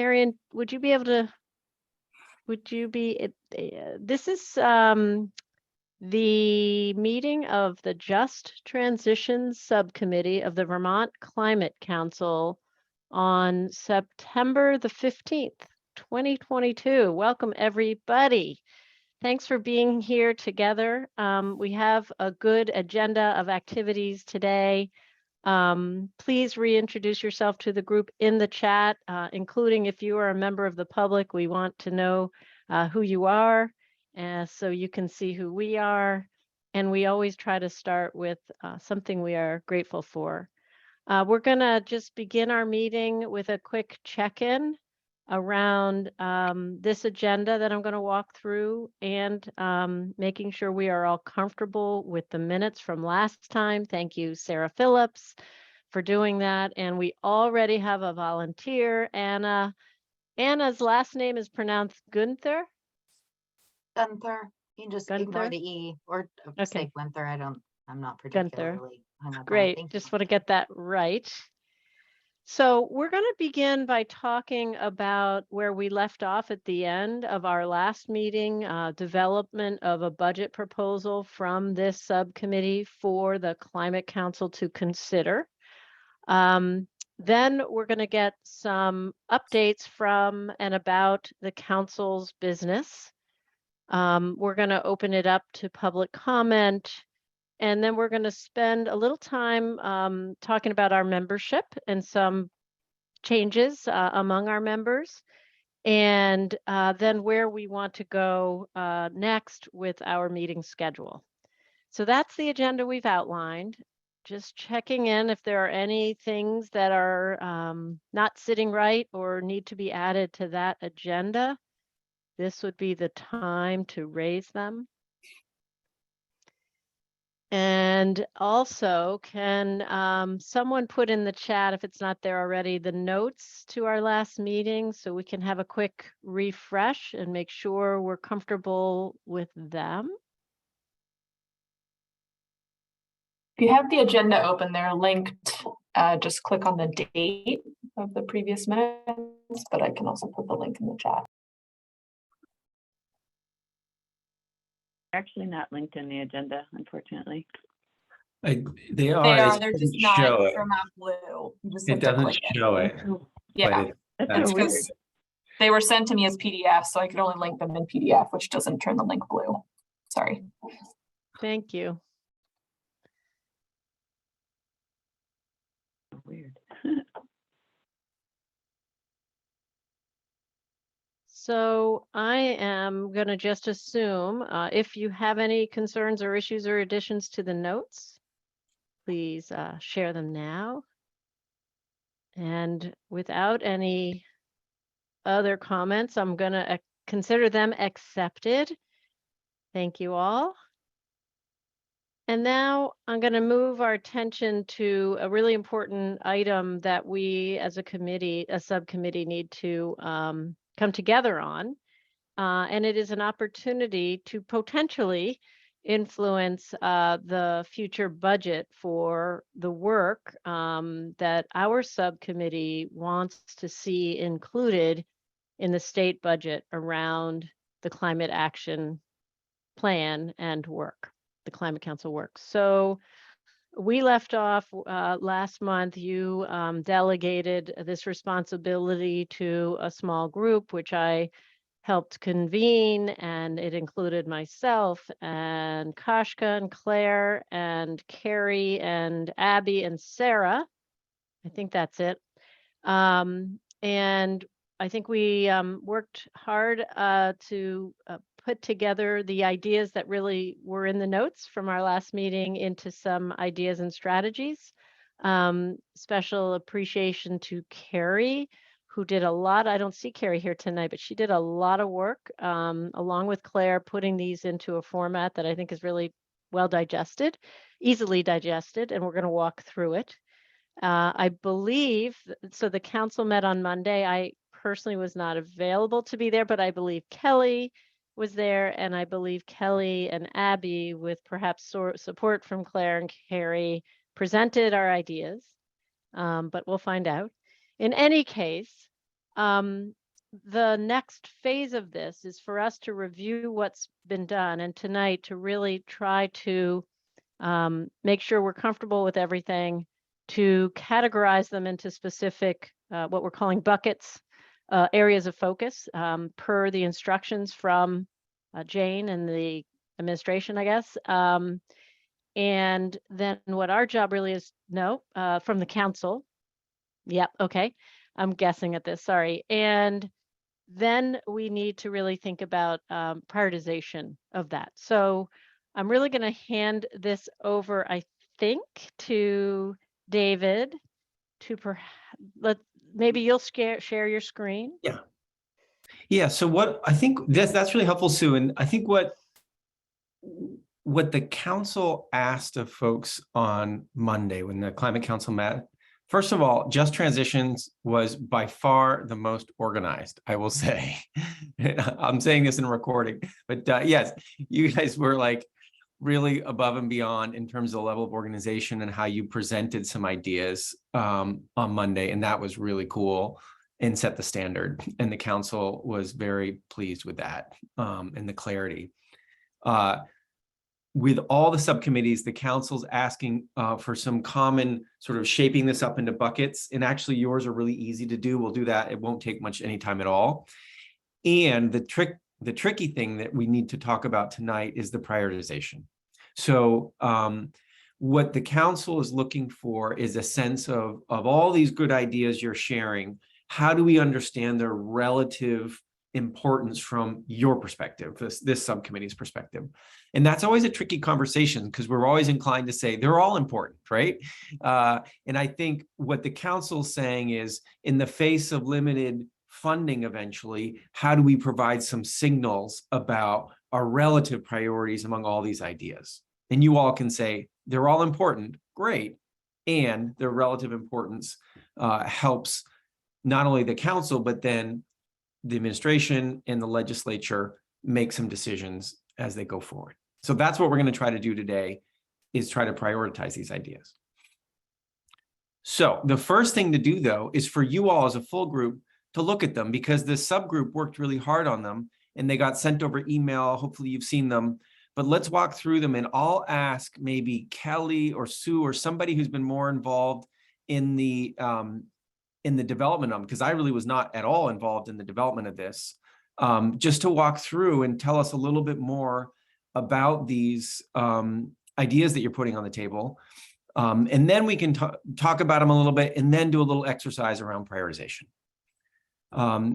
Marion, would you be able to, this is the meeting of the Just Transition Subcommittee of the Vermont Climate Council on September the 15th, 2022. Welcome, everybody. Thanks for being here together. We have a good agenda of activities today. Please reintroduce yourself to the group in the chat, including if you are a member of the public. We want to know who you are, so you can see who we are. And we always try to start with something we are grateful for. We're going to just begin our meeting with a quick check-in around this agenda that I'm going to walk through, and making sure we are all comfortable with the minutes from last time. Thank you, Sarah Phillips, for doing that. And we already have a volunteer, Anna. Anna's last name is pronounced Gunther. Gunther. You can just ignore the E or say Gunther. I'm not particularly hung up. Great. Just want to get that right. So we're going to begin by talking about where we left off at the end of our last meeting, development of a budget proposal from this subcommittee for the Climate Council to consider. Then we're going to get some updates from and about the council's business. We're going to open it up to public comment. And then we're going to spend a little time talking about our membership and some changes among our members, and then where we want to go next with our meeting schedule. So that's the agenda we've outlined. Just checking in if there are any things that are not sitting right or need to be added to that agenda. This would be the time to raise them. And also, can someone put in the chat, if it's not there already, the notes to our last meeting so we can have a quick refresh and make sure we're comfortable with them? If you have the agenda open, they're linked. Just click on the date of the previous minutes, but I can also put the link in the chat. Actually not linked in the agenda, unfortunately. They are. They're just not Vermont blue. It doesn't show it. Yeah, that's because they were sent to me as PDF, so I could only link them in PDF, which doesn't turn the link blue. Sorry. Thank you. Weird. So I am going to just assume if you have any concerns or issues or additions to the notes, please share them now. And without any other comments, I'm going to consider them accepted. Thank you all. And now I'm going to move our attention to a really important item that we as a committee, a subcommittee, need to come together on. And it is an opportunity to potentially influence the future budget for the work that our subcommittee wants to see included in the state budget around the climate action plan and work, the Climate Council work. So we left off last month. You delegated this responsibility to a small group, which I helped convene, and it included myself and Kashka and Claire and Carrie and Abby and Sarah. I think that's it. And I think we worked hard to put together the ideas that really were in the notes from our last meeting into some ideas and strategies. Special appreciation to Carrie, who did a lot. I don't see Carrie here tonight, but she did a lot of work along with Claire, putting these into a format that I think is really well digested, easily digested, and we're going to walk through it. I believe, so the council met on Monday. I personally was not available to be there, but I believe Kelly was there, and I believe Kelly and Abby, with perhaps support from Claire and Carrie, presented our ideas, but we'll find out. In any case, the next phase of this is for us to review what's been done, and tonight to really try to make sure we're comfortable with everything, to categorize them into specific, what we're calling buckets, areas of focus, per the instructions from Jane and the administration, I guess. And then what our job really is, from the council. Yep, okay. I'm guessing at this, sorry. And then we need to really think about prioritization of that. So I'm really going to hand this over, I think, to David to maybe you'll share your screen. Yeah. Yeah. So what I think that's really helpful, Sue. And I think what the council asked of folks on Monday when the climate council met, first of all, Just Transitions was by far the most organized, I will say. I'm saying this in a recording, but yes, you guys were like really above and beyond in terms of the level of organization and how you presented some ideas on Monday. And that was really cool and set the standard. And the council was very pleased with that and the clarity. With all the subcommittees, the council's asking for some common sort of shaping this up into buckets. And actually yours are really easy to do. We'll do that. It won't take any time at all. And the tricky thing that we need to talk about tonight is the prioritization. So what the council is looking for is a sense of all these good ideas you're sharing. How do we understand their relative importance from your perspective, this subcommittee's perspective? And that's always a tricky conversation because we're always inclined to say they're all important, right? And I think what the council's saying is, in the face of limited funding eventually, how do we provide some signals about our relative priorities among all these ideas? And you all can say they're all important, great. And their relative importance helps not only the council, but then the administration and the legislature make some decisions as they go forward. So that's what we're going to try to do today, is try to prioritize these ideas. So the first thing to do, though, is for you all as a full group to look at them, because the subgroup worked really hard on them and they got sent over email. Hopefully you've seen them, but let's walk through them, and I'll ask maybe Kelly or Sue or somebody who's been more involved in the development of them, because I really was not at all involved in the development of this, just to walk through and tell us a little bit more about these ideas that you're putting on the table. And then we can talk about them a little bit and then do a little exercise around prioritization.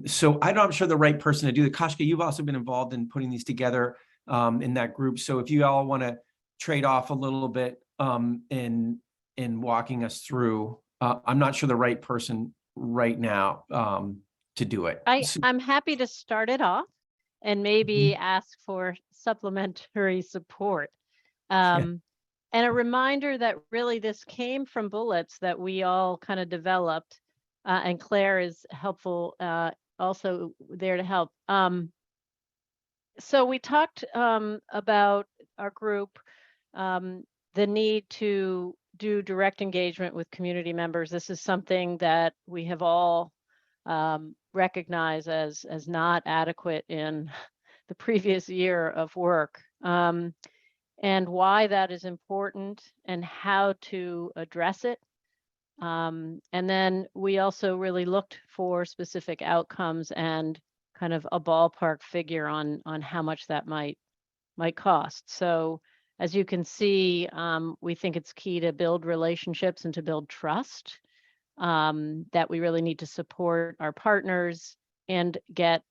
So I'm not sure the right person to do that. Kashka, you've also been involved in putting these together in that group. So if you all want to trade off a little bit in walking us through, I'm not sure the right person right now to do it. I'm happy to start it off and maybe ask for supplementary support. And a reminder that really this came from bullets that we all kind of developed, and Claire is helpful, also there to help. So we talked about our group, the need to do direct engagement with community members. This is something that we have all recognized as not adequate in the previous year of work, and why that is important and how to address it. And then we also really looked for specific outcomes and kind of a ballpark figure on how much that might cost. So as you can see, we think it's key to build relationships and to build trust, that we really need to support our partners and get,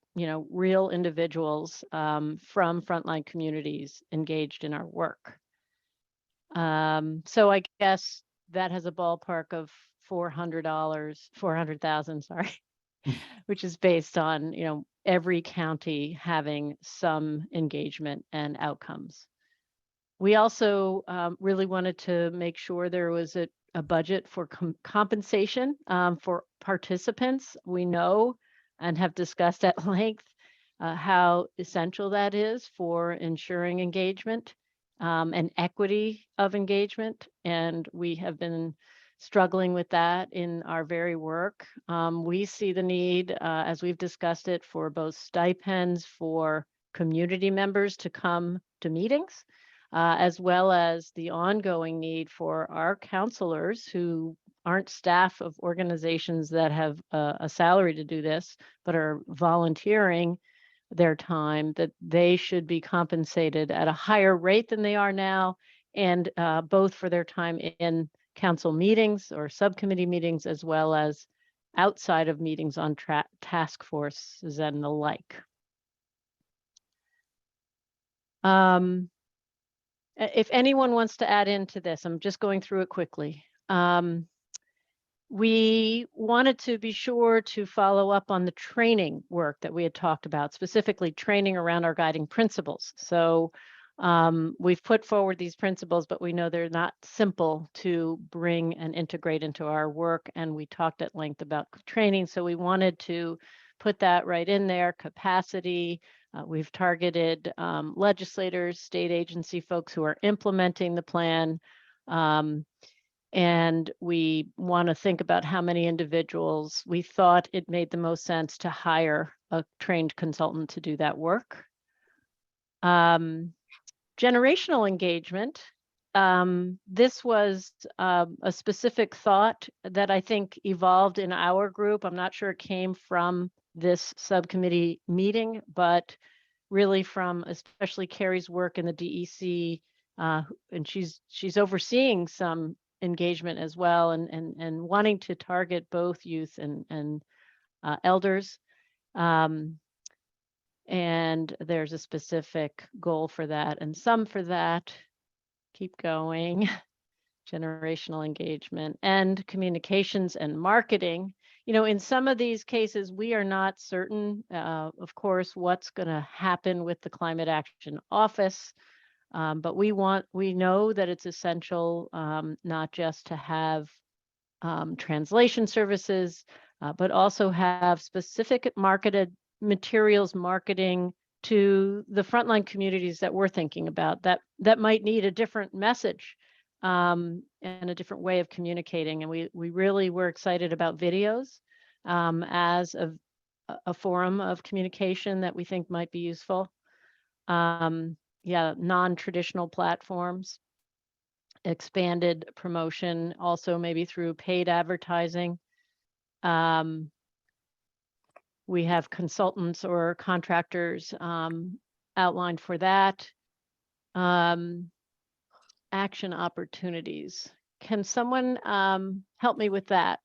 real individuals from frontline communities engaged in our work. So I guess that has a ballpark of $400,000, sorry, which is based on, every county having some engagement and outcomes. We also really wanted to make sure there was a budget for compensation for participants. We know and have discussed at length how essential that is for ensuring engagement and equity of engagement. And we have been struggling with that in our very work. We see the need, as we've discussed it, for both stipends for community members to come to meetings, as well as the ongoing need for our counselors who aren't staff of organizations that have a salary to do this, but are volunteering their time, that they should be compensated at a higher rate than they are now, and both for their time in council meetings or subcommittee meetings, as well as outside of meetings on task forces and the like. If anyone wants to add into this, I'm just going through it quickly. We wanted to be sure to follow up on the training work that we had talked about, specifically training around our guiding principles. So we've put forward these principles, but we know they're not simple to bring and integrate into our work. And we talked at length about training. So we wanted to put that right in there. Capacity. We've targeted legislators, state agency folks who are implementing the plan. And we want to think about how many individuals. We thought it made the most sense to hire a trained consultant to do that work. Generational engagement. This was a specific thought that I think evolved in our group. I'm not sure it came from this subcommittee meeting, but really from especially Carrie's work in the DEC, and she's overseeing some engagement as well, and wanting to target both youth and elders. And there's a specific goal for that and some for that. Keep going. Generational engagement and communications and marketing. You know, in some of these cases, we are not certain, of course, what's going to happen with the Climate Action Office. But we know that it's essential not just to have translation services, but also have specific marketed materials marketing to the frontline communities that we're thinking about that might need a different message and a different way of communicating. And we really were excited about videos as a forum of communication that we think might be useful. Non-traditional platforms, expanded promotion, also maybe through paid advertising. We have consultants or contractors outlined for that. Action opportunities. Can someone help me with that?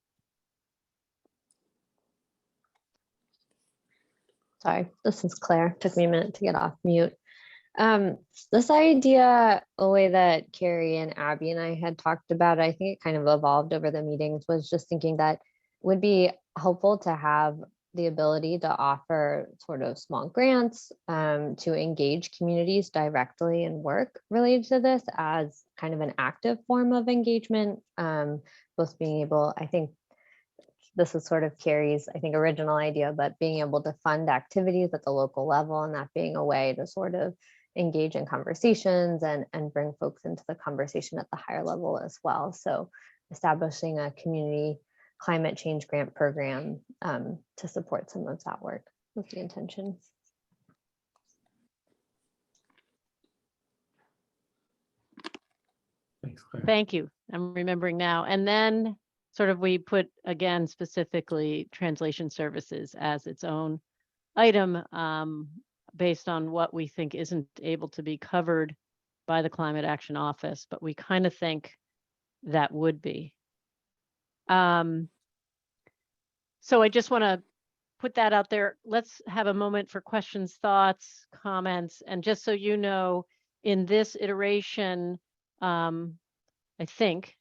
Sorry, this is Claire. Took me a minute to get off mute. This idea, a way that Carrie and Abby and I had talked about, I think it kind of evolved over the meetings, was just thinking that would be helpful to have the ability to offer sort of small grants to engage communities directly in work related to this as kind of an active form of engagement. Both being able, I think this is sort of Carrie's, I think, original idea, but being able to fund activities at the local level and that being a way to sort of engage in conversations and bring folks into the conversation at the higher level as well. So establishing a community climate change grant program to support some of that work was the intention. Thanks, Claire. Thank you. I'm remembering now. And then sort of we put, again, specifically translation services as its own item based on what we think isn't able to be covered by the Climate Action Office, but we kind of think that would be. So I just want to put that out there. Let's have a moment for questions, thoughts, comments, and just so you know, in this iteration, I think,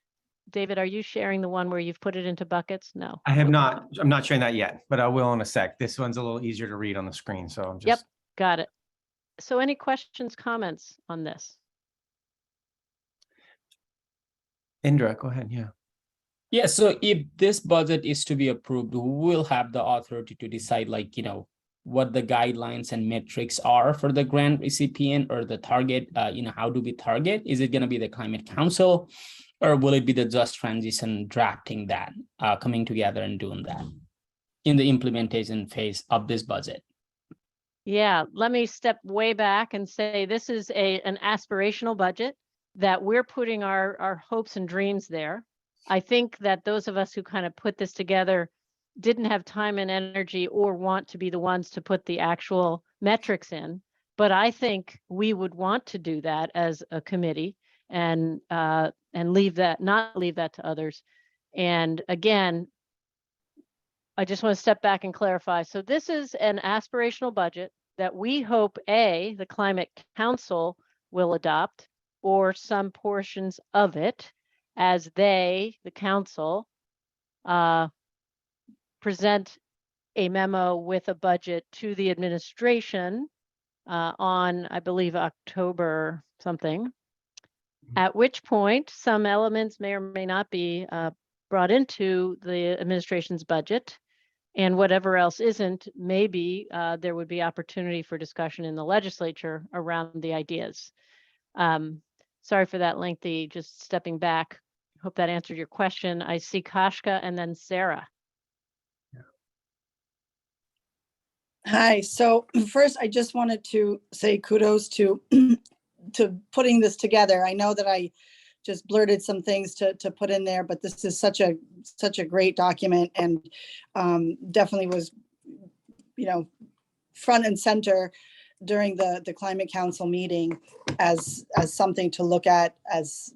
David, are you sharing the one where you've put it into buckets? No. I have not. I'm not sharing that yet, but I will in a sec. This one's a little easier to read on the screen, so I'm just. Yep, got it. So any questions, comments on this? Indra, go ahead. Yeah. Yeah, so if this budget is to be approved, who will have the authority to decide, like, what the guidelines and metrics are for the grant recipient or the target, how do we target? Is it going to be the Climate Council, or will it be the Just Transition drafting that, coming together and doing that in the implementation phase of this budget? Yeah, let me step way back and say this is an aspirational budget that we're putting our hopes and dreams there. I think that those of us who kind of put this together didn't have time and energy or want to be the ones to put the actual metrics in. But I think we would want to do that as a committee and not leave that to others. And again, I just want to step back and clarify. So this is an aspirational budget that we hope the Climate Council will adopt, or some portions of it, as the council, present a memo with a budget to the administration on, I believe, October something, at which point some elements may or may not be brought into the administration's budget, and whatever else isn't, maybe there would be opportunity for discussion in the legislature around the ideas. Sorry for that lengthy, just stepping back. Hope that answered your question. I see Kashka and then Sarah. Hi. So first, I just wanted to say kudos to putting this together. I know that I just blurted some things to put in there, but this is such a great document, and definitely was, front and center during the Climate Council meeting as something to look at as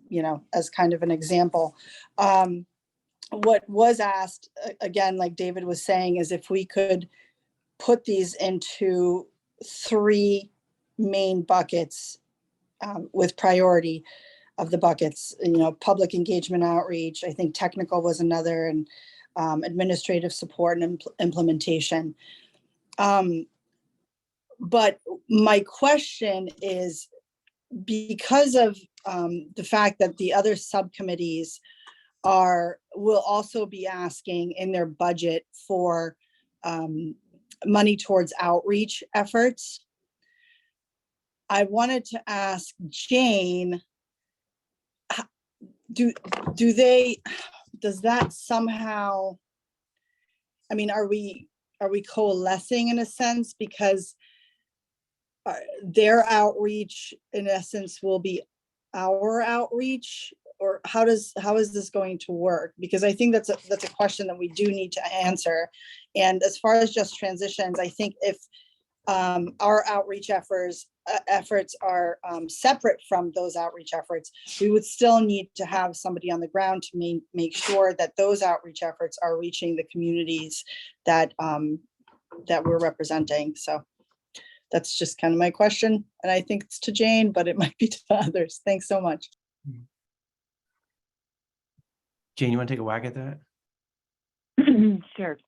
kind of an example. What was asked, again, like David was saying, is if we could put these into 3 main buckets with priority of the buckets, public engagement outreach, I think technical was another, and administrative support and implementation. But my question is, because of the fact that the other subcommittees will also be asking in their budget for money towards outreach efforts, I wanted to ask Jane, does that somehow, are we coalescing in a sense, because their outreach in essence will be our outreach, or how is this going to work? Because I think that's a question that we do need to answer. And as far as Just Transitions, I think if our outreach efforts are separate from those outreach efforts, we would still need to have somebody on the ground to make sure that those outreach efforts are reaching the communities that we're representing. So that's just kind of my question. And I think it's to Jane, but it might be to others. Thanks so much. Jane, you want to take a whack at that? Sure.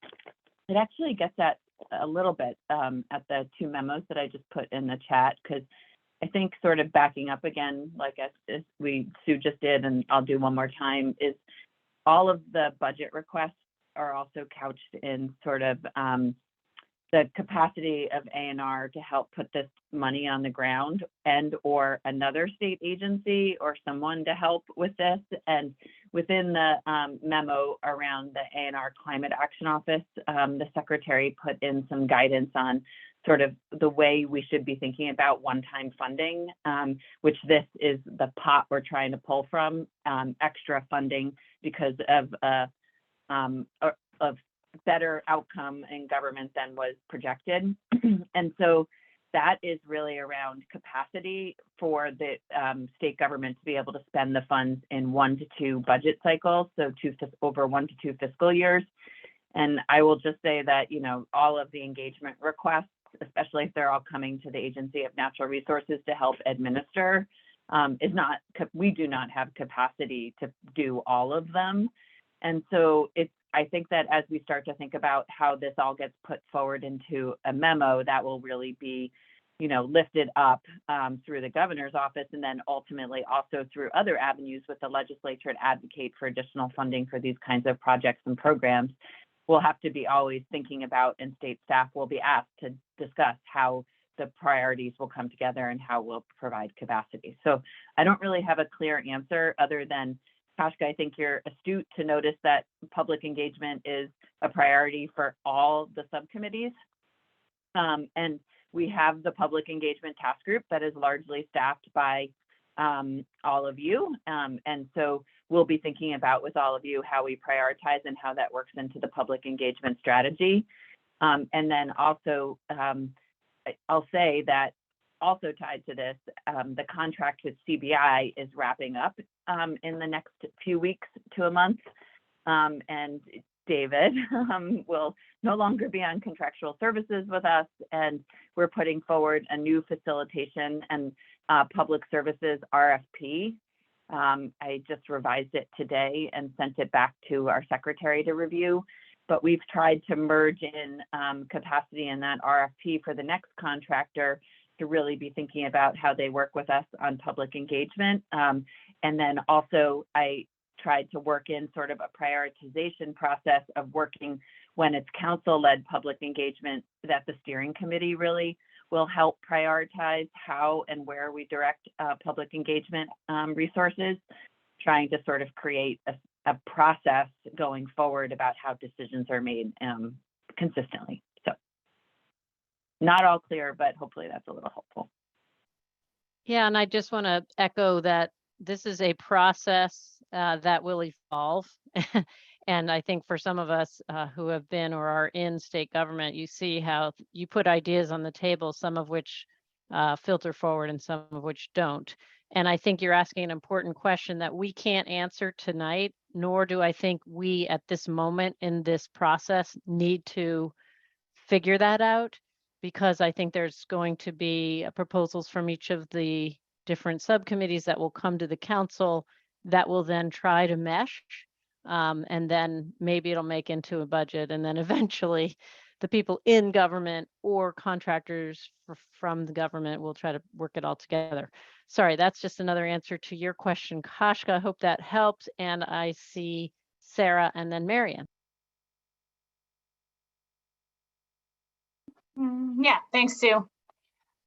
It actually gets at a little bit at the 2 memos that I just put in the chat, because I think sort of backing up again, like as Sue just did, and I'll do one more time, is all of the budget requests are also couched in sort of the capacity of A&R to help put this money on the ground, and or another state agency or someone to help with this. And within the memo around the A&R Climate Action Office, the secretary put in some guidance on sort of the way we should be thinking about one-time funding, which this is the pot we're trying to pull from, extra funding because of better outcome in government than was projected. And so that is really around capacity for the state government to be able to spend the funds in 1 to 2 budget cycles, so over 1 to 2 fiscal years. And I will just say that, all of the engagement requests, especially if they're all coming to the Agency of Natural Resources to help administer, we do not have capacity to do all of them. And so I think that as we start to think about how this all gets put forward into a memo, that will really be, lifted up through the governor's office, and then ultimately also through other avenues with the legislature to advocate for additional funding for these kinds of projects and programs. we'll have to be always thinking about, and state staff will be asked to discuss how the priorities will come together and how we'll provide capacity. So I don't really have a clear answer other than, Kashka, I think you're astute to notice that public engagement is a priority for all the subcommittees. And we have the public engagement task group that is largely staffed by all of you. And so we'll be thinking about with all of you how we prioritize and how that works into the public engagement strategy. And then also, I'll say that also tied to this, the contract with CBI is wrapping up in the next few weeks to a month. And David will no longer be on contractual services with us, and we're putting forward a new facilitation and public services RFP. I just revised it today and sent it back to our secretary to review, but we've tried to merge in capacity in that RFP for the next contractor to really be thinking about how they work with us on public engagement. And then also I tried to work in sort of a prioritization process of working when it's council-led public engagement, that the steering committee really will help prioritize how and where we direct public engagement resources, trying to sort of create a process going forward about how decisions are made consistently. So not all clear, but hopefully that's a little helpful. Yeah, and I just want to echo that this is a process that will evolve. And I think for some of us who have been or are in state government, you see how you put ideas on the table, some of which filter forward and some of which don't. And I think you're asking an important question that we can't answer tonight, nor do I think we at this moment in this process need to figure that out, because I think there's going to be proposals from each of the different subcommittees that will come to the council that will then try to mesh. And then maybe it'll make into a budget, and then eventually the people in government or contractors from the government will try to work it all together. Sorry, that's just another answer to your question, Kashka. I hope that helps. And I see Sarah and then Marian. Yeah, thanks, Sue.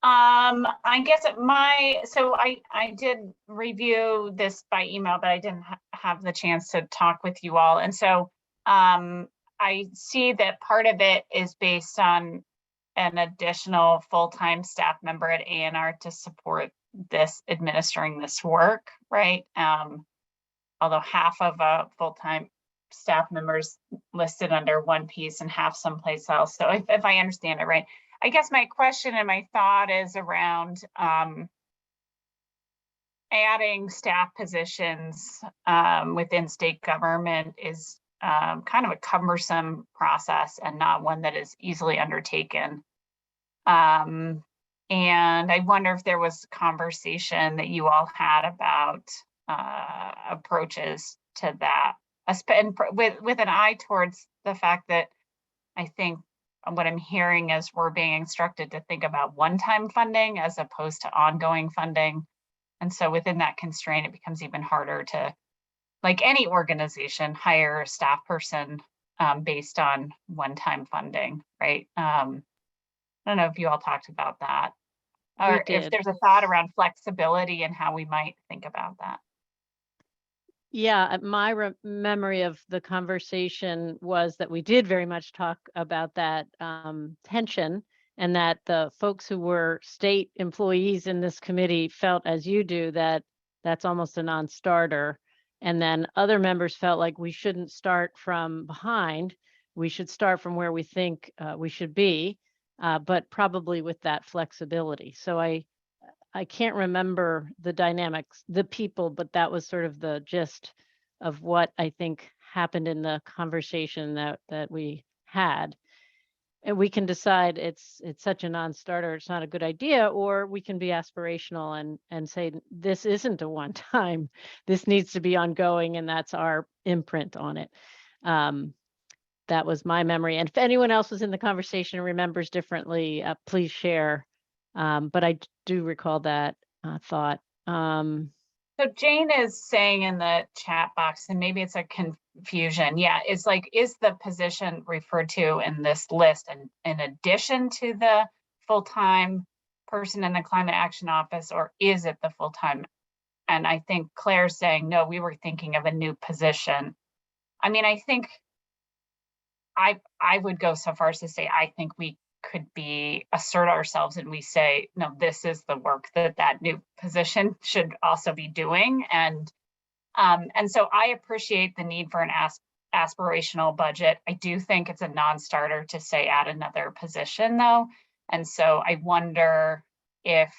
I guess I did review this by email, but I didn't have the chance to talk with you all. And so I see that part of it is based on an additional full-time staff member at A&R to support this, administering this work, right? Although half of a full-time staff members listed under one piece and half someplace else. So if I understand it right, I guess my question and my thought is around adding staff positions within state government is kind of a cumbersome process and not one that is easily undertaken. And I wonder if there was conversation that you all had about approaches to that, with an eye towards the fact that I think what I'm hearing is we're being instructed to think about one-time funding as opposed to ongoing funding. And so within that constraint, it becomes even harder to, like any organization, hire a staff person based on one-time funding, right? I don't know if you all talked about that, or if there's a thought around flexibility and how we might think about that. Yeah, my memory of the conversation was that we did very much talk about that tension, and that the folks who were state employees in this committee felt, as you do, that that's almost a non-starter. And then other members felt like we shouldn't start from behind. We should start from where we think we should be, but probably with that flexibility. So I can't remember the dynamics, the people, but that was sort of the gist of what I think happened in the conversation that we had. And we can decide it's such a non-starter, it's not a good idea, or we can be aspirational and say this isn't a one-time, this needs to be ongoing, and that's our imprint on it. That was my memory. And if anyone else was in the conversation and remembers differently, please share. But I do recall that thought. So Jane is saying in the chat box, and maybe it's a confusion. Yeah, it's like, is the position referred to in this list and in addition to the full-time person in the Climate Action Office, or is it the full-time? And I think Claire's saying, no, we were thinking of a new position. I mean, I think I would go so far as to say, I think we could assert ourselves and we say, no, this is the work that new position should also be doing. And so I appreciate the need for an aspirational budget. I do think it's a non-starter to say add another position though. And so I wonder if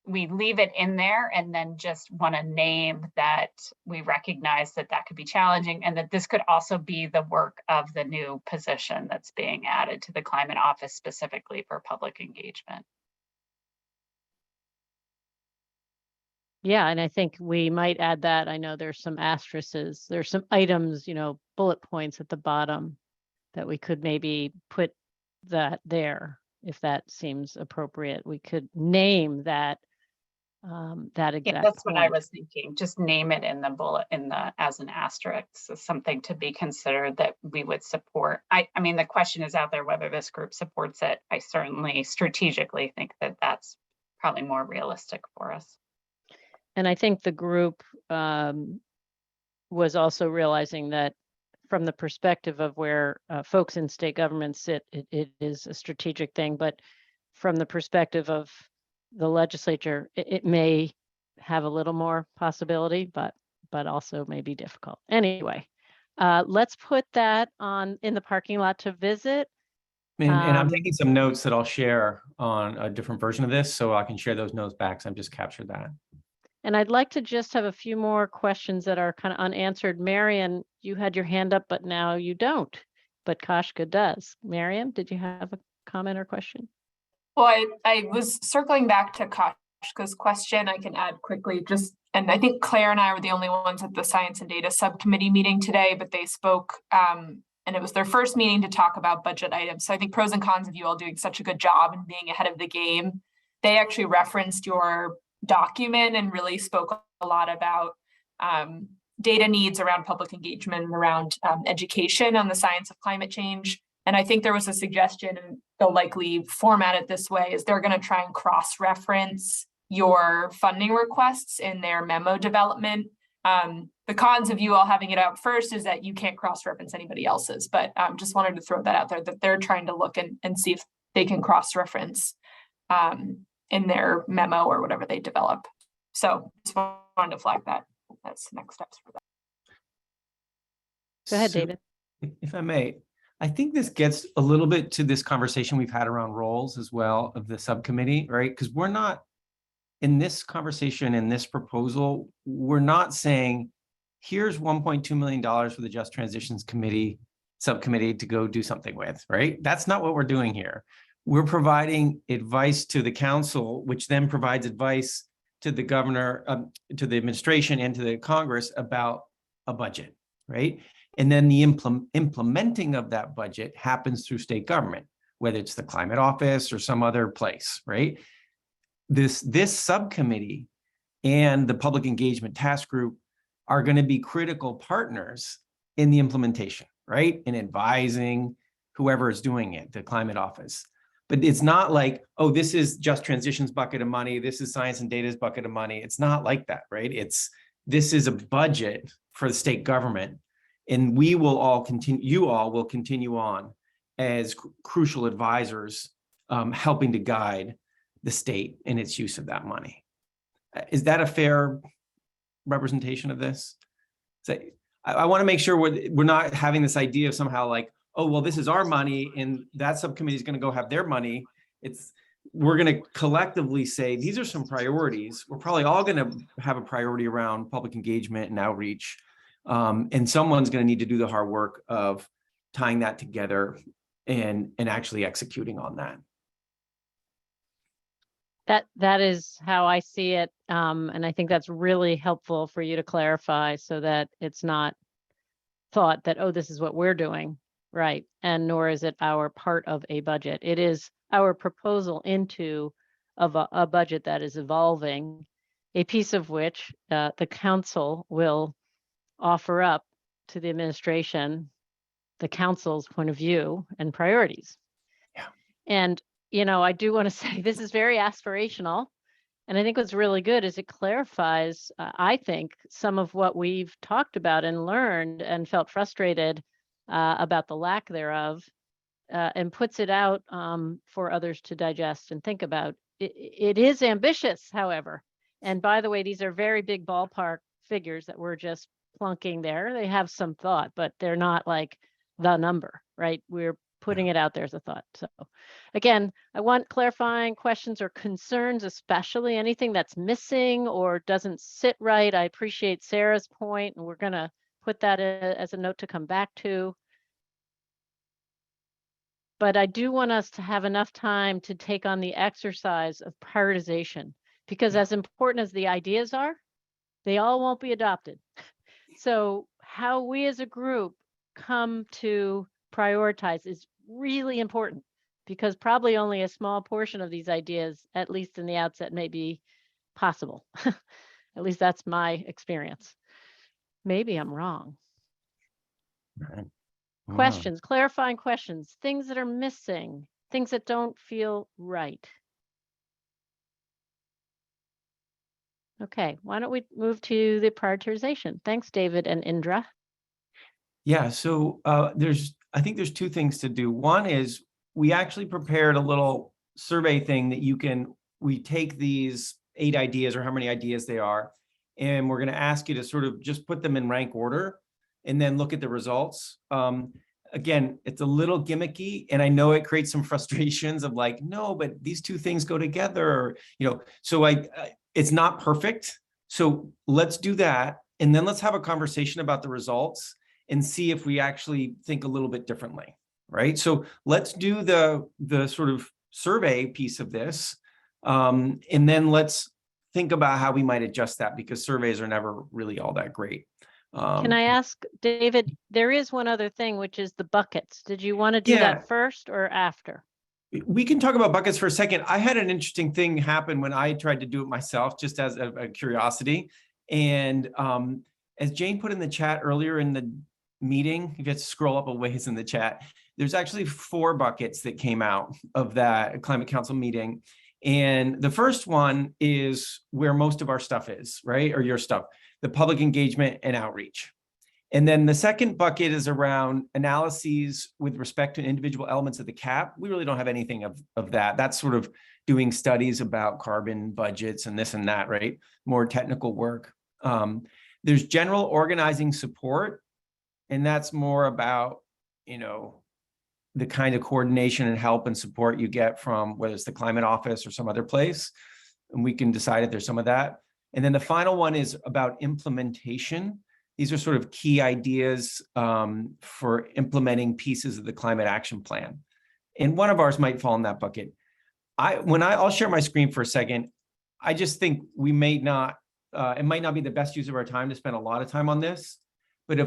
we leave it in there and then just want to name that we recognize that could be challenging and that this could also be the work of the new position that's being added to the Climate Office specifically for public engagement. Yeah, and I think we might add that. I know there's some asterisks, there's some items, bullet points at the bottom that we could maybe put that there if that seems appropriate. We could name that exact that's what I point. was thinking. Just name it in the bullet as an asterisk, so something to be considered that we would support. I mean, the question is out there whether this group supports it. I certainly strategically think that that's probably more realistic for us. And I think the group was also realizing that from the perspective of where folks in state government sit, it is a strategic thing, but from the perspective of the legislature, it may have a little more possibility, but also may be difficult. Anyway, let's put that in the parking lot to visit. And I'm taking some notes that I'll share on a different version of this, so I can share those notes back. So I've just captured that. And I'd like to just have a few more questions that are kind of unanswered. Marion, you had your hand up, but now you don't, but Kashka does. Marion, did you have a comment or question? Well, I was circling back to Kashka's question. I can add quickly and I think Claire and I were the only ones at the Science and Data Subcommittee meeting today, but they spoke, and it was their first meeting to talk about budget items. So I think pros and cons of you all doing such a good job and being ahead of the game. They actually referenced your document and really spoke a lot about data needs around public engagement and around education on the science of climate change. And I think there was a suggestion, and they'll likely format it this way, is they're going to try and cross-reference your funding requests in their memo development. The cons of you all having it out first is that you can't cross-reference anybody else's, but just wanted to throw that out there, that they're trying to look and see if they can cross-reference in their memo or whatever they develop. So just wanted to flag that. That's the next steps for that. Go ahead, So, David. if I may, I think this gets a little bit to this conversation we've had around roles as well of the subcommittee, right? Because we're not, in this conversation, in this proposal, we're not saying, here's $1.2 million for the Just Transitions Committee subcommittee to go do something with, right? That's not what we're doing here. We're providing advice to the council, which then provides advice to the governor, to the administration and to the Congress about a budget, right? And then the implementing of that budget happens through state government, whether it's the Climate Office or some other place, right? This subcommittee and the Public Engagement Task Group are going to be critical partners in the implementation, right? In advising whoever is doing it, the Climate Office. But it's not like, oh, this is Just Transitions bucket of money, this is Science and Data's bucket of money. It's not like that, right? This is a budget for the state government. And we will all continue, you all will continue on as crucial advisors, helping to guide the state in its use of that money. Is that a fair representation of this? So I want to make sure we're not having this idea of somehow like, oh, well, this is our money and that subcommittee is going to go have their money. We're going to collectively say, these are some priorities. We're probably all going to have a priority around public engagement and outreach. And someone's going to need to do the hard work of tying that together and actually executing on that. That is how I see it. And I think that's really helpful for you to clarify so that it's not thought that, oh, this is what we're doing, right? And nor is it our part of a budget. It is our proposal into a budget that is evolving, a piece of which the council will offer up to the administration, the council's point of view and priorities. Yeah. And, you know, I do want to say this is very aspirational. And I think what's really good is it clarifies, I think, some of what we've talked about and learned and felt frustrated about the lack thereof, and puts it out for others to digest and think about. It is ambitious, however. And by the way, these are very big ballpark figures that we're just plunking there. They have some thought, but they're not like the number, right? We're putting it out there as a thought. So again, I want clarifying questions or concerns, especially anything that's missing or doesn't sit right. I appreciate Sarah's point, and we're going to put that as a note to come back to. But I do want us to have enough time to take on the exercise of prioritization, because as important as the ideas are, they all won't be adopted. So how we as a group come to prioritize is really important, because probably only a small portion of these ideas, at least in the outset, may be possible. At least that's my experience. Maybe I'm wrong. Right. Questions, clarifying questions, things that are missing, things that don't feel right. Okay, why don't we move to the prioritization? Thanks, David and Indra. Yeah, so I think there's two things to do. One is we actually prepared a little survey thing that we take these 8 ideas or how many ideas they are, and we're going to ask you to sort of just put them in rank order and then look at the results. Again, it's a little gimmicky, and I know it creates some frustrations of like, no, but these two things go together, you know, so it's not perfect. So let's do that. And then let's have a conversation about the results and see if we actually think a little bit differently, right? So let's do the sort of survey piece of this. And then let's think about how we might adjust that, because surveys are never really all that great. Can I ask, David, there is one other thing, which is the buckets. Did you want to do that first or after? We can talk about buckets for a second. I had an interesting thing happen when I tried to do it myself, just as a curiosity. And as Jane put in the chat earlier in the meeting, you get to scroll up a ways in the chat, there's actually 4 buckets that came out of that climate council meeting. And the first one is where most of our stuff is, right? Or your stuff, the public engagement and outreach. And then the second bucket is around analyses with respect to individual elements of the CAP. We really don't have anything of that. That's sort of doing studies about carbon budgets and this and that, right? More technical work. There's general organizing support, and that's more about, you know, the kind of coordination and help and support you get from whether it's the climate office or some other place. And we can decide if there's some of that. And then the final one is about implementation. These are sort of key ideas for implementing pieces of the climate action plan. And one of ours might fall in that bucket. I'll share my screen for a second. I just think we may not, it might not be the best use of our time to spend a lot of time on this. But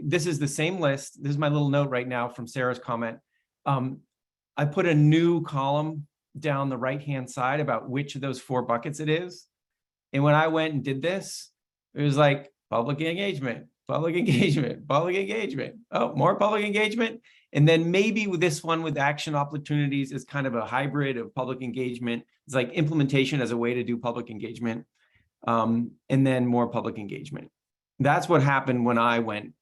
this is the same list. This is my little note right now from Sarah's comment. I put a new column down the right-hand side about which of those 4 buckets it is. And when I went and did this, it was like public engagement, public engagement, public engagement. Oh, more public engagement. And then maybe with this one with action opportunities is kind of a hybrid of public engagement. It's like implementation as a way to do public engagement. And then more public engagement. That's what happened when I went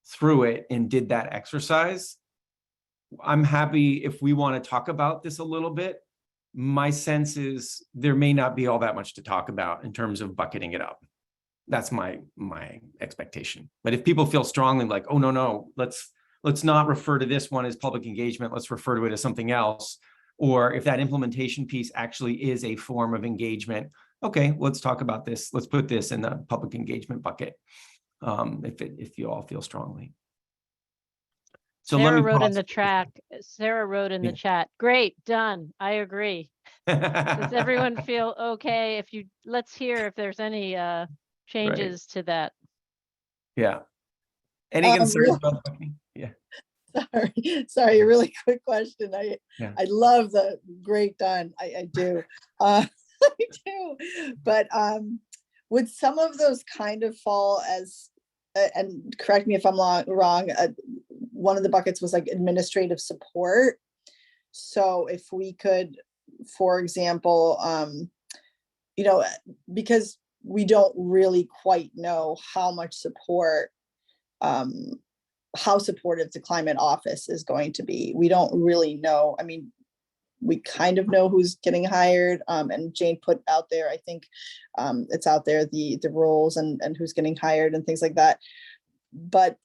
through it and did that exercise. I'm happy if we want to talk about this a little bit. My sense is there may not be all that much to talk about in terms of bucketing it up. That's my expectation. But if people feel strongly like, oh, no, let's not refer to this one as public engagement, let's refer to it as something else. Or if that implementation piece actually is a form of engagement, okay, let's talk about this. Let's put this in the public engagement bucket, if you all feel strongly. So Sarah wrote in the chat, great, done, I agree. Does everyone feel okay? Let's hear if there's any changes to that. Yeah. Any concerns about the bucketing? Yeah. Sorry, a really quick question. I love the great done. I do. I do. But would some of those kind of fall as and correct me if I'm wrong, one of the buckets was like administrative support. So if we could, for example, you know, because we don't really quite know how much support, how supportive the climate office is going to be. We don't really know. I mean, we kind of know who's getting hired, and Jane put out there, I think it's out there, the roles and who's getting hired and things like that. But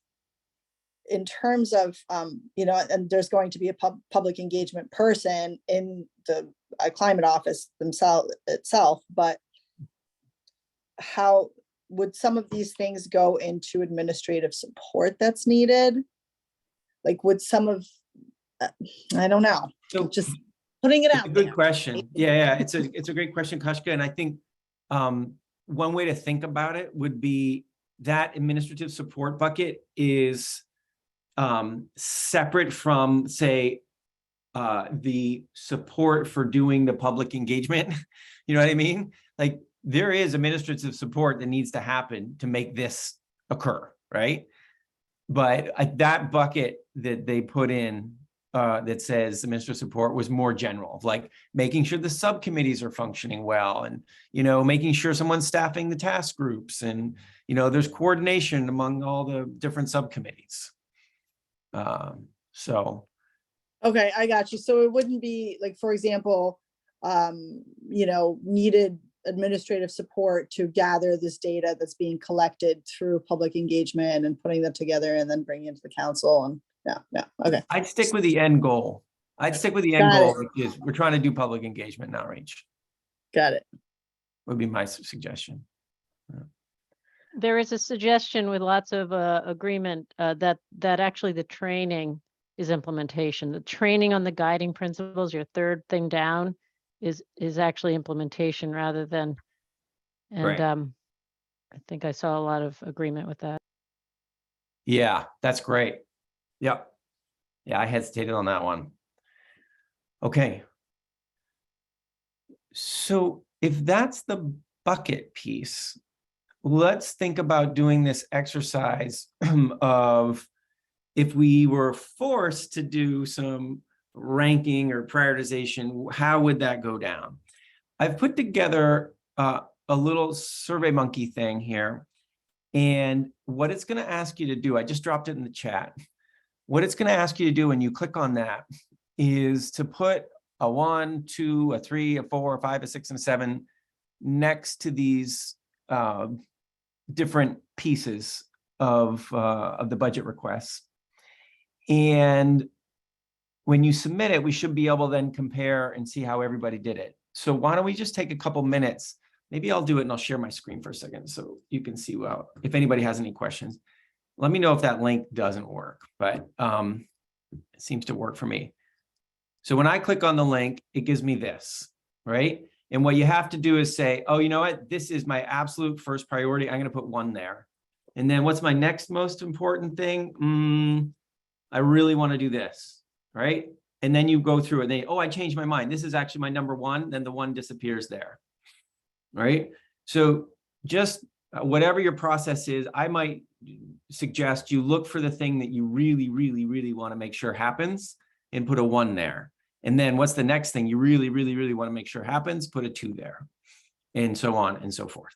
in terms of, you know, and there's going to be a public engagement person in the climate office itself, but how would some of these things go into administrative support that's needed? Like, would some of, I don't know, So just putting it it's out a good there. question. Yeah, it's a great question, Kashka. And I think one way to think about it would be that administrative support bucket is separate from, say, the support for doing the public engagement. You know what I mean? Like, there is administrative support that needs to happen to make this occur, right? But that bucket that they put in that says administrative support was more general, like making sure the subcommittees are functioning well, and, you know, making sure someone's staffing the task groups, and, you know, there's coordination among all the different subcommittees. So. Okay, I got you. So it wouldn't be like, for example, you know, needed administrative support to gather this data that's being collected through public engagement and putting that together and then bringing it to the council. And yeah, okay. I'd stick with the end goal. I'd stick with the end goal, which is we're trying to do public engagement and outreach. Got it. Would be my suggestion. There is a suggestion with lots of agreement that actually the training is implementation. The training on the guiding principles, your third thing down, is actually implementation rather than, and Right. I think I saw a lot of agreement with that. Yeah, that's great. Yep. Yeah, I hesitated on that one. Okay. So if that's the bucket piece, let's think about doing this exercise of, if we were forced to do some ranking or prioritization, how would that go down? I've put together a little Survey Monkey thing here. And what it's going to ask you to do, I just dropped it in the chat. What it's going to ask you to do when you click on that is to put a 1, 2, a 3, a 4, a 5, a 6, and a 7 next to these different pieces of the budget requests. And when you submit it, we should be able to then compare and see how everybody did it. So why don't we just take a couple minutes? Maybe I'll do it and I'll share my screen for a second so you can see, well, if anybody has any questions. Let me know if that link doesn't work, but it seems to work for me. So when I click on the link, it gives me this, right? And what you have to do is say, oh, you know what? This is my absolute first priority. I'm going to put 1 there. And then what's my next most important thing? I really want to do this, right? And then you go through it and oh, I changed my mind. This is actually my number 1. Then the 1 disappears there, right? So just whatever your process is, I might suggest you look for the thing that you really, really, really want to make sure happens and put a 1 there. And then what's the next thing you really, really, really want to make sure happens? Put a 2 there, and so on and so forth.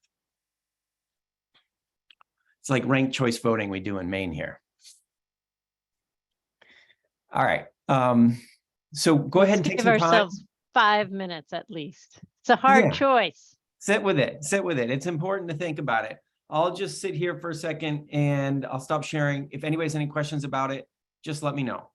It's like ranked choice voting we do in Maine here. All right. So go ahead and take some time. Give ourselves 5 minutes at least. It's a hard choice. Sit with it. Sit with it. It's important to think about it. I'll just sit here for a second and I'll stop sharing. If anybody has any questions about it, just let me know.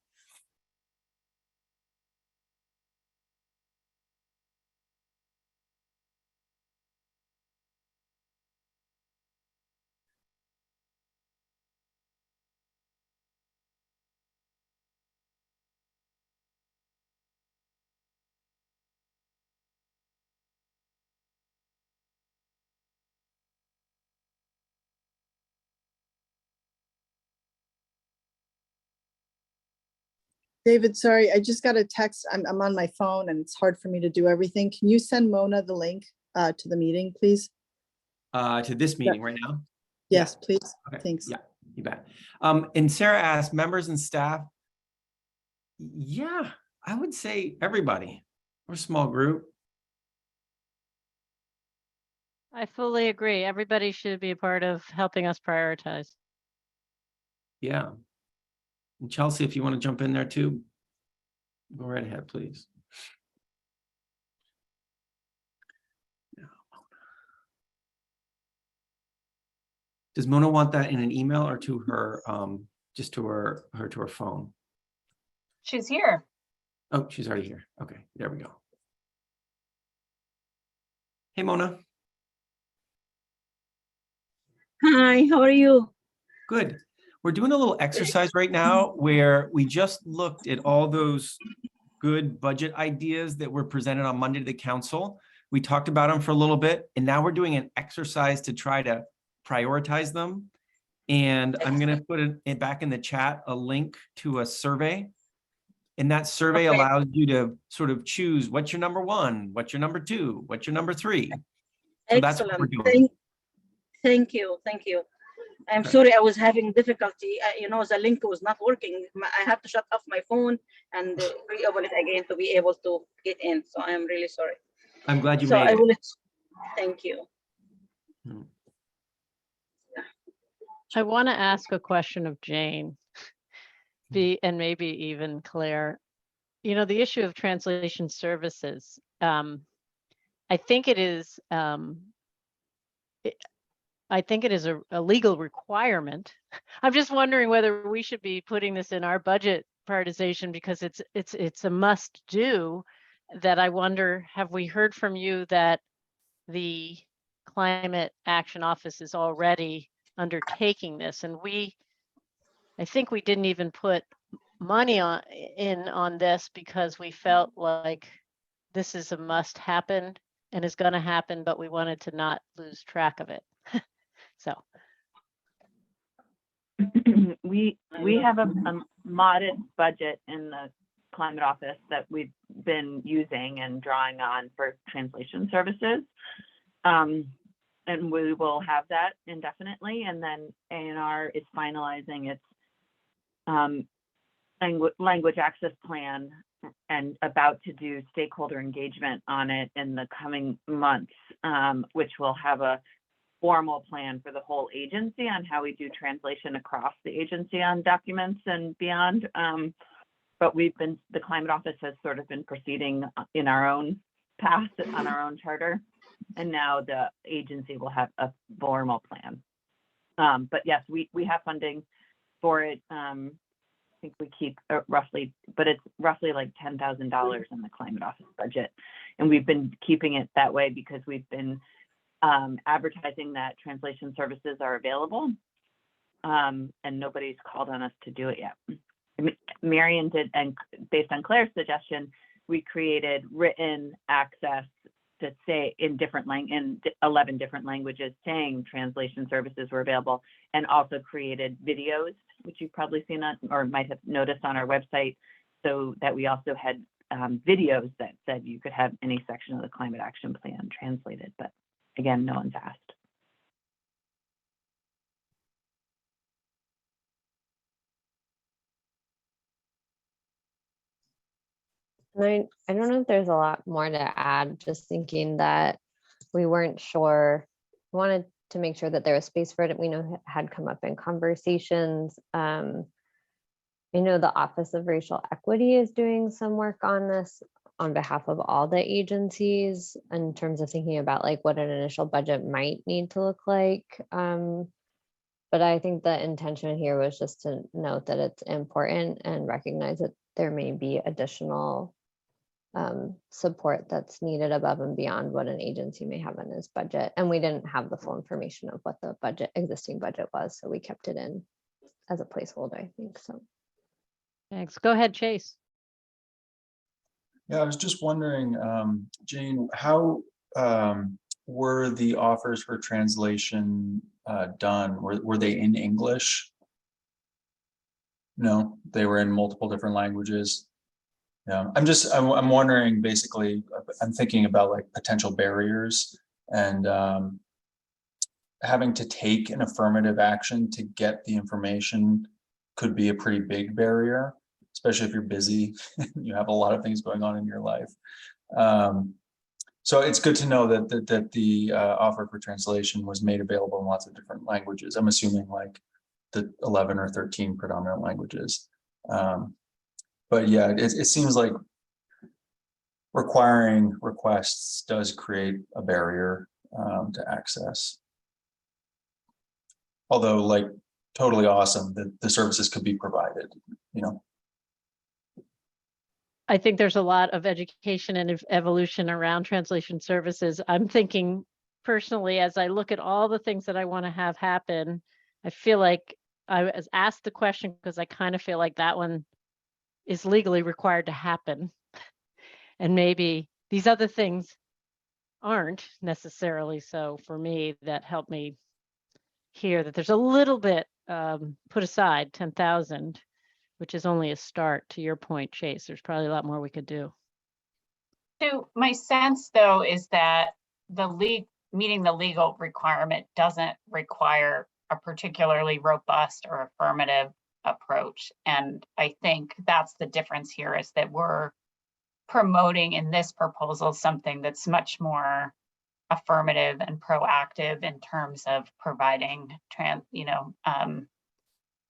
David, sorry, I just got a text. I'm on my phone and it's hard for me to do everything. Can you send Mona the link to the meeting, please? To this meeting right now? Yes, please. Okay. Thanks. Yeah, You bet. And Sarah asked, members and staff. Yeah, I would say everybody. We're a small group. I fully agree. Everybody should be a part of helping us prioritize. Yeah. And Chelsea, if you want to jump in there too, go right ahead, please. Does Mona want that in an email or to her, just to her to her phone? She's here. Oh, she's already here. Okay, there we go. Hey, Mona. Hi, how are you? Good. We're doing a little exercise right now where we just looked at all those good budget ideas that were presented on Monday to the council. We talked about them for a little bit, and now we're doing an exercise to try to prioritize them. And I'm going to put it back in the chat, a link to a survey. And that survey Okay. allows you to sort of choose what's your number one, what's your number two, what's your number three. So that's what we're Excellent. doing. Thank you. Thank you. I'm Okay. sorry I was having difficulty. The link was not working. I had to shut off my phone and reopen it again to be able to get in. So I'm really sorry. I'm glad you So made I it. will. Thank you. I want to ask a question of Jane, and maybe even Claire. You know, the issue of translation services. I think it is. I think it is a legal requirement. I'm just wondering whether we should be putting this in our budget prioritization because it's a must do. That I wonder, have we heard from you that the Climate Action Office is already undertaking this? And I think we didn't even put money on this because we felt like this is a must happen and is going to happen, but we wanted to not lose track of it. So we have a modest budget in the Climate Office that we've been using and drawing on for translation services. And we will have that indefinitely. And then A&R is finalizing its language access plan and about to do stakeholder engagement on it in the coming months, which will have a formal plan for the whole agency on how we do translation across the agency on documents and beyond. But the Climate Office has sort of been proceeding in our own path on our own charter. And now the agency will have a formal plan. But yes, we have funding for it. I think we keep roughly, but it's roughly like $10,000 in the Climate Office budget. And we've been keeping it that way because we've been advertising that translation services are available, and nobody's called on us to do it yet. Marion did, and based on Claire's suggestion, we created written access to say in 11 different languages saying translation services were available, and also created videos, which you've probably seen on or might have noticed on our website, so that we also had videos that said you could have any section of the Climate Action Plan translated, but again, no one's asked. And I don't know if there's a lot more to add, just thinking that we weren't sure, we wanted to make sure that there was space for it. We know it had come up in conversations. I know the Office of Racial Equity is doing some work on this on behalf of all the agencies in terms of thinking about like what an initial budget might need to look like. But I think the intention here was just to note that it's important and recognize that there may be additional support that's needed above and beyond what an agency may have in its budget. And we didn't have the full information of what the existing budget was, so we kept it in as a placeholder, I think. So thanks. Go ahead, Chase. Yeah, I was just wondering, Jane, how were the offers for translation done? Were they in English? No, they were in multiple different languages. Yeah, I'm wondering, basically, I'm thinking about like potential barriers and having to take an affirmative action to get the information could be a pretty big barrier, especially if you're busy, you have a lot of things going on in your life. So it's good to know that the offer for translation was made available in lots of different languages. I'm assuming like the 11 or 13 predominant languages. But yeah, it seems like requiring requests does create a barrier to access. Although, like, totally awesome that the services could be provided, you know. I think there's a lot of education and evolution around translation services. I'm thinking personally, as I look at all the things that I want to have happen, I feel like I was asked the question because I kind of feel like that one is legally required to happen. And maybe these other things aren't necessarily. So for me, that helped me hear that there's a little bit put aside, 10,000, which is only a start. To your point, Chase, there's probably a lot more we could do. So my sense though is that meeting the legal requirement doesn't require a particularly robust or affirmative approach. And I think that's the difference here, is that we're promoting in this proposal something that's much more affirmative and proactive in terms of providing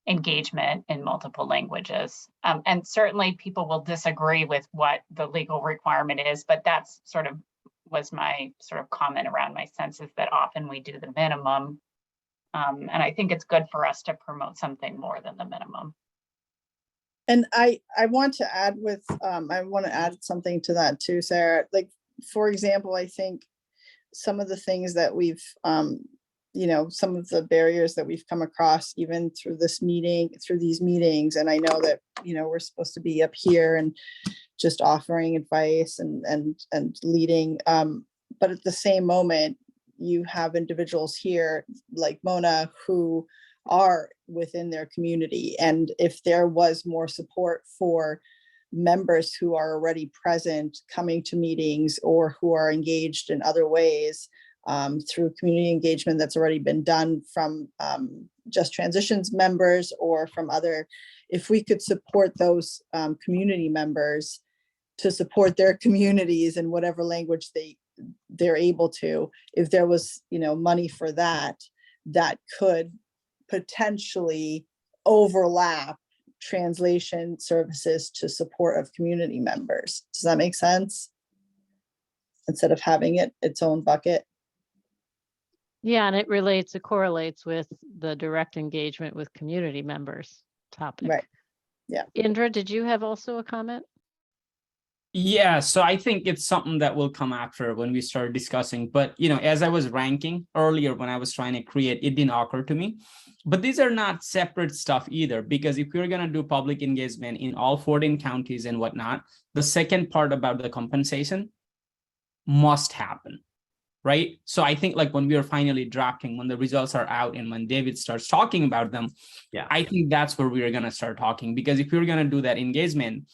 engagement in multiple languages. And certainly people will disagree with what the legal requirement is, but that's was my sort of comment around my sense is that often we do the minimum. And I think it's good for us to promote something more than the minimum. And I want to add something to that too, Sarah. Like, for example, I think some of the things that we've, some of the barriers that we've come across even through these meetings. And I know that, we're supposed to be up here and just offering advice and leading. But at the same moment, you have individuals here like Mona who are within their community. And if there was more support for members who are already present, coming to meetings, or who are engaged in other ways through community engagement that's already been done from Just Transitions members or from other, if we could support those community members to support their communities in whatever language they're able to, if there was, money for that could potentially overlap translation services to support of community members. Does that make sense? Instead of having its own bucket. Yeah, and it correlates with the direct engagement with community members topic. Right. Yeah. Indra, did you have also a comment? Yeah, so I think it's something that will come after when we start discussing. But, as I was ranking earlier when I was trying to create, it didn't occur to me. But these are not separate stuff either, because if we're going to do public engagement in all 14 counties and whatnot, the second part about the compensation must happen, right? So I think like when we are finally drafting, when the results are out and when David starts talking about them, yeah, I think that's where we're going to start talking. Because if we're going to do that engagement,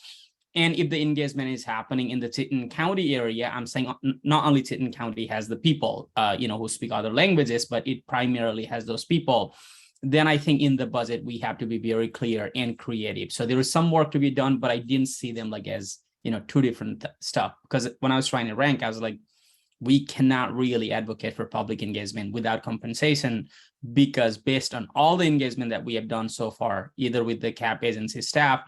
and if the engagement is happening in the Teton County area, I'm saying not only Teton County has the people, who speak other languages, but it primarily has those people, then I think in the budget, we have to be very clear and creative. So there is some work to be done, but I didn't see them like as, two different stuff. Because when I was trying to rank, I was like, we cannot really advocate for public engagement without compensation, because based on all the engagement that we have done so far, either with the CAP agency staff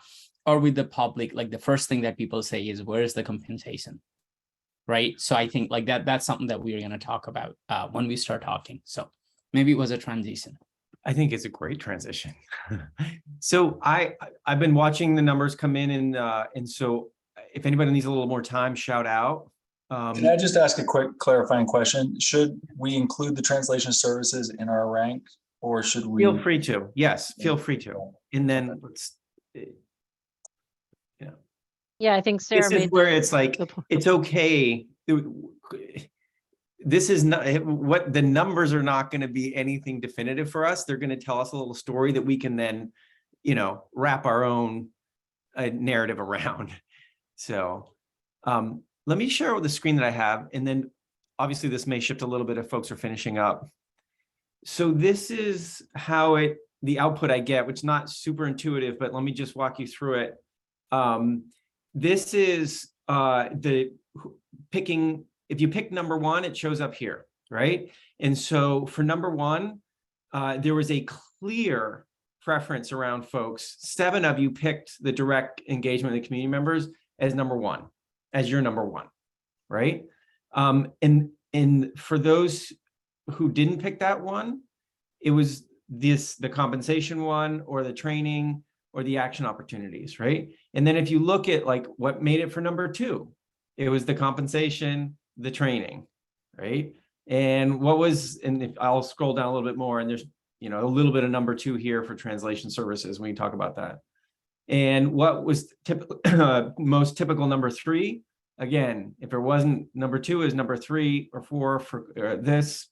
or with the public, like the first thing that people say is, where's the compensation, right? So I think like that's something that we're going to talk about when we start talking. So maybe it was a transition. I think it's a great transition. So I've been watching the numbers come in, and so if anybody needs a little more time, shout out. Can I just ask a quick clarifying question? Should we include the translation services in our rank, or should we? Feel free to. Yes, feel free to. And then let's. Yeah, I think Sarah This is where it's like, it's okay. This is not what the numbers are not going to be anything definitive for us. They're going to tell us a little story that we can then, wrap our own narrative around. So let me share the screen that I have. And then obviously this may shift a little bit if folks are finishing up. So this is how the output I get, which is not super intuitive, but let me just walk you through it. This is picking, if you pick number one, it shows up here, right? And so for number one, there was a clear preference around folks. 7 of you picked the direct engagement of the community members as number one, as your number one, right? And for those who didn't pick that one, it was the compensation one or the training or the action opportunities, right? And then if you look at like what made it for number 2, it was the compensation, the training, right? And what was, and if I'll scroll down a little bit more, and there's, you know, a little bit of number 2 here for translation services when you talk about that. And what was most typical number 3, again, if it wasn't number 2, is number 3 or 4 for this,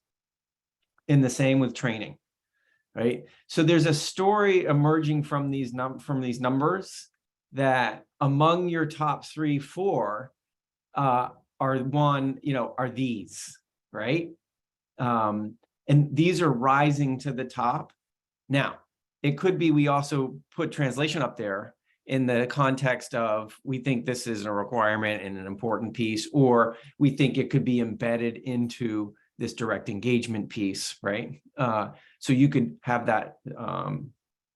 and the same with training, right? So there's a story emerging from these numbers that among your top 3, 4 are these, right? And these are rising to the top. Now, it could be we also put translation up there in the context of we think this is a requirement and an important piece, or we think it could be embedded into this direct engagement piece, right? So you could have that,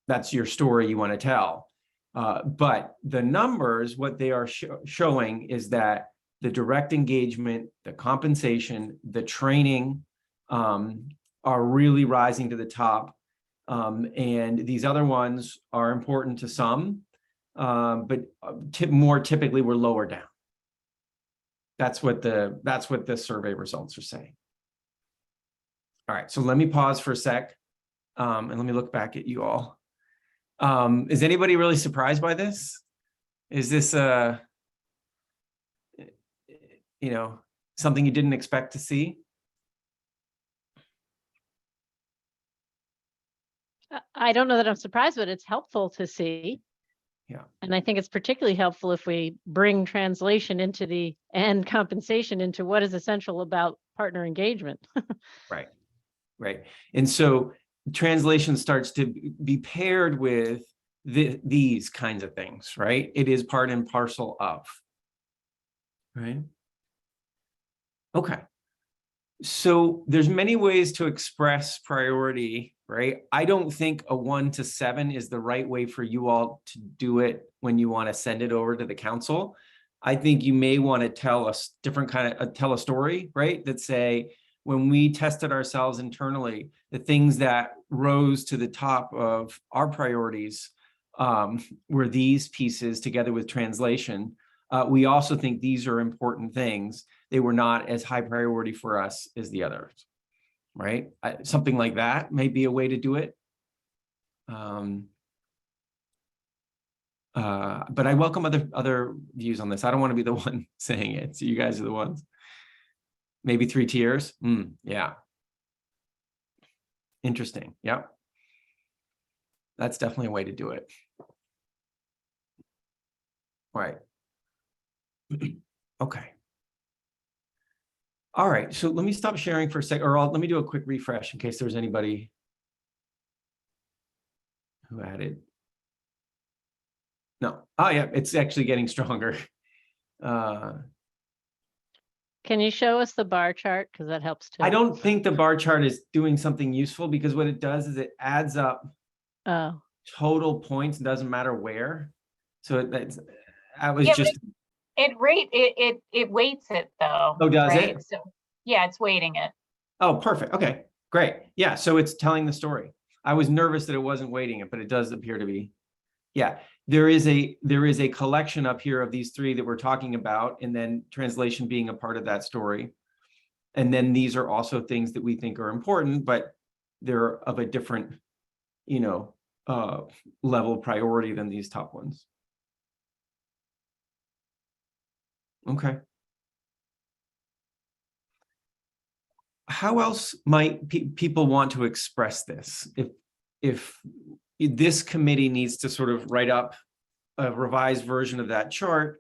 that's your story you want to tell. But the numbers, what they are showing is that the direct engagement, the compensation, the training are really rising to the top. And these other ones are important to some, but more typically we're lower down. That's what the survey results are saying. All right, so let me pause for a sec, and let me look back at you all. Is anybody really surprised by this? Is this something you didn't expect to see? I don't know that I'm surprised, but it's helpful to see. Yeah. And I think it's particularly helpful if we bring translation into and compensation into what is essential about partner engagement. Right. Right. And so translation starts to be paired with these kinds of things, right? It is part and parcel of, right? Okay. So there's many ways to express priority, right? I don't think a 1 to 7 is the right way for you all to do it when you want to send it over to the council. I think you may want to tell us tell a story, right? That say, when we tested ourselves internally, the things that rose to the top of our priorities were these pieces together with translation. We also think these are important things. They were not as high priority for us as the others, right? Something like that may be a way to do it. But I welcome other views on this. I don't want to be the one saying it, so you guys are the ones. Maybe 3 tiers. Yeah. Interesting. Yeah. That's definitely a way to do it. Right. Okay. All right. So let me stop sharing for a sec, or let me do a quick refresh in case there's anybody who added. No. Oh, yeah. It's actually getting stronger. Can you show us the bar chart? Because that helps too. I don't think the bar chart is doing something useful, because what it does is it adds up total points, doesn't matter where. So it weights it though. Oh, does right? it? So yeah, it's weighting it. Oh, perfect. Okay, great. Yeah, so it's telling the story. I was nervous that it wasn't weighting it, but it does appear to be. Yeah, there is a collection up here of these 3 that we're talking about, and then translation being a part of that story. And then these are also things that we think are important, but they're of a different, level of priority than these top ones. Okay. How else might people want to express this? If this committee needs to sort of write up a revised version of that chart,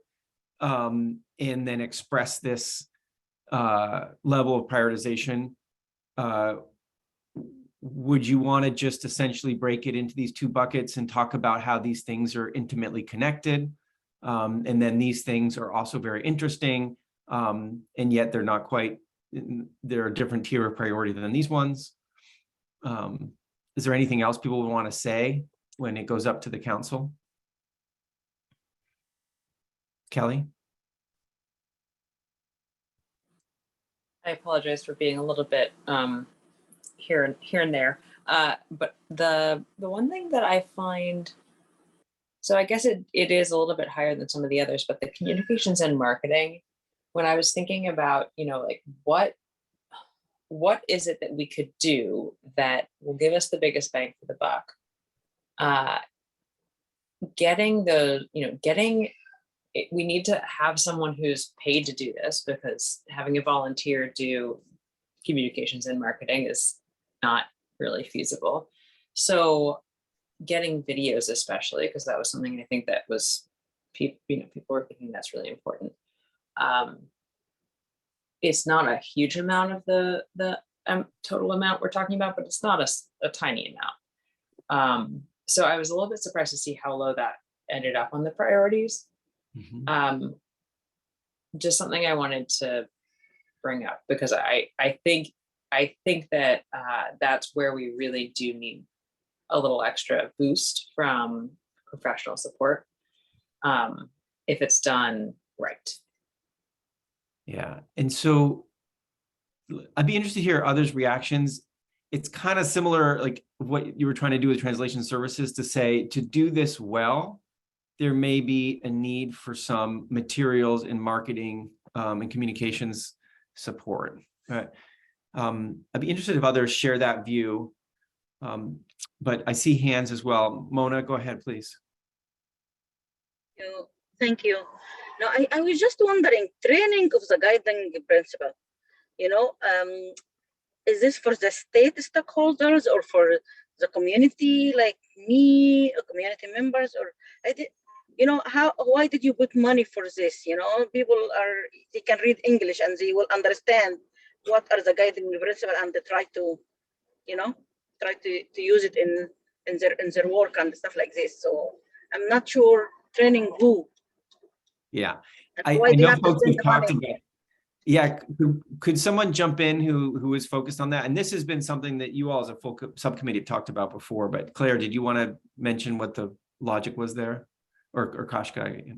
and then express this level of prioritization, would you want to just essentially break it into these two buckets and talk about how these things are intimately connected? And then these things are also very interesting, and yet they're not quite, they're a different tier of priority than these ones. Is there anything else people would want to say when it goes up to the council? Kelly? I apologize for being a little bit here and there. But the one thing that I find, so I guess it is a little bit higher than some of the others, but the communications and marketing, when I was thinking about, like what is it that we could do that will give us the biggest bang for the buck? We need to have someone who's paid to do this, because having a volunteer do communications and marketing is not really feasible. So getting videos, especially, because that was something I think that was people were thinking that's really important. It's not a huge amount of the total amount we're talking about, but it's not a tiny amount. So I was a little bit surprised to see how low that ended up on the priorities. Just something I wanted to bring up, because I think that that's where we really do need a little extra boost from professional support, if it's done right. Yeah, and so I'd be interested to hear others' reactions. It's kind of similar, like what you were trying to do with translation services, to say, to do this well, there may be a need for some materials in marketing and communications support. I'd be interested if others share that view, but I see hands as well. Mona, go ahead, please. Thank you. Now, I was just wondering, training of the guiding principle, is this for the state stakeholders or for the community, like me, or community members, or why did you put money for this? People they can read English and they will understand what are the guiding principles, and they try to use it in their work and stuff like this. So I'm not sure training who. Yeah, I know folks have talked about. Yeah, could someone jump in who is focused on that? And this has been something that you all as a full subcommittee have talked about before, but Claire, did you want to mention what the logic was there? Or Kashka?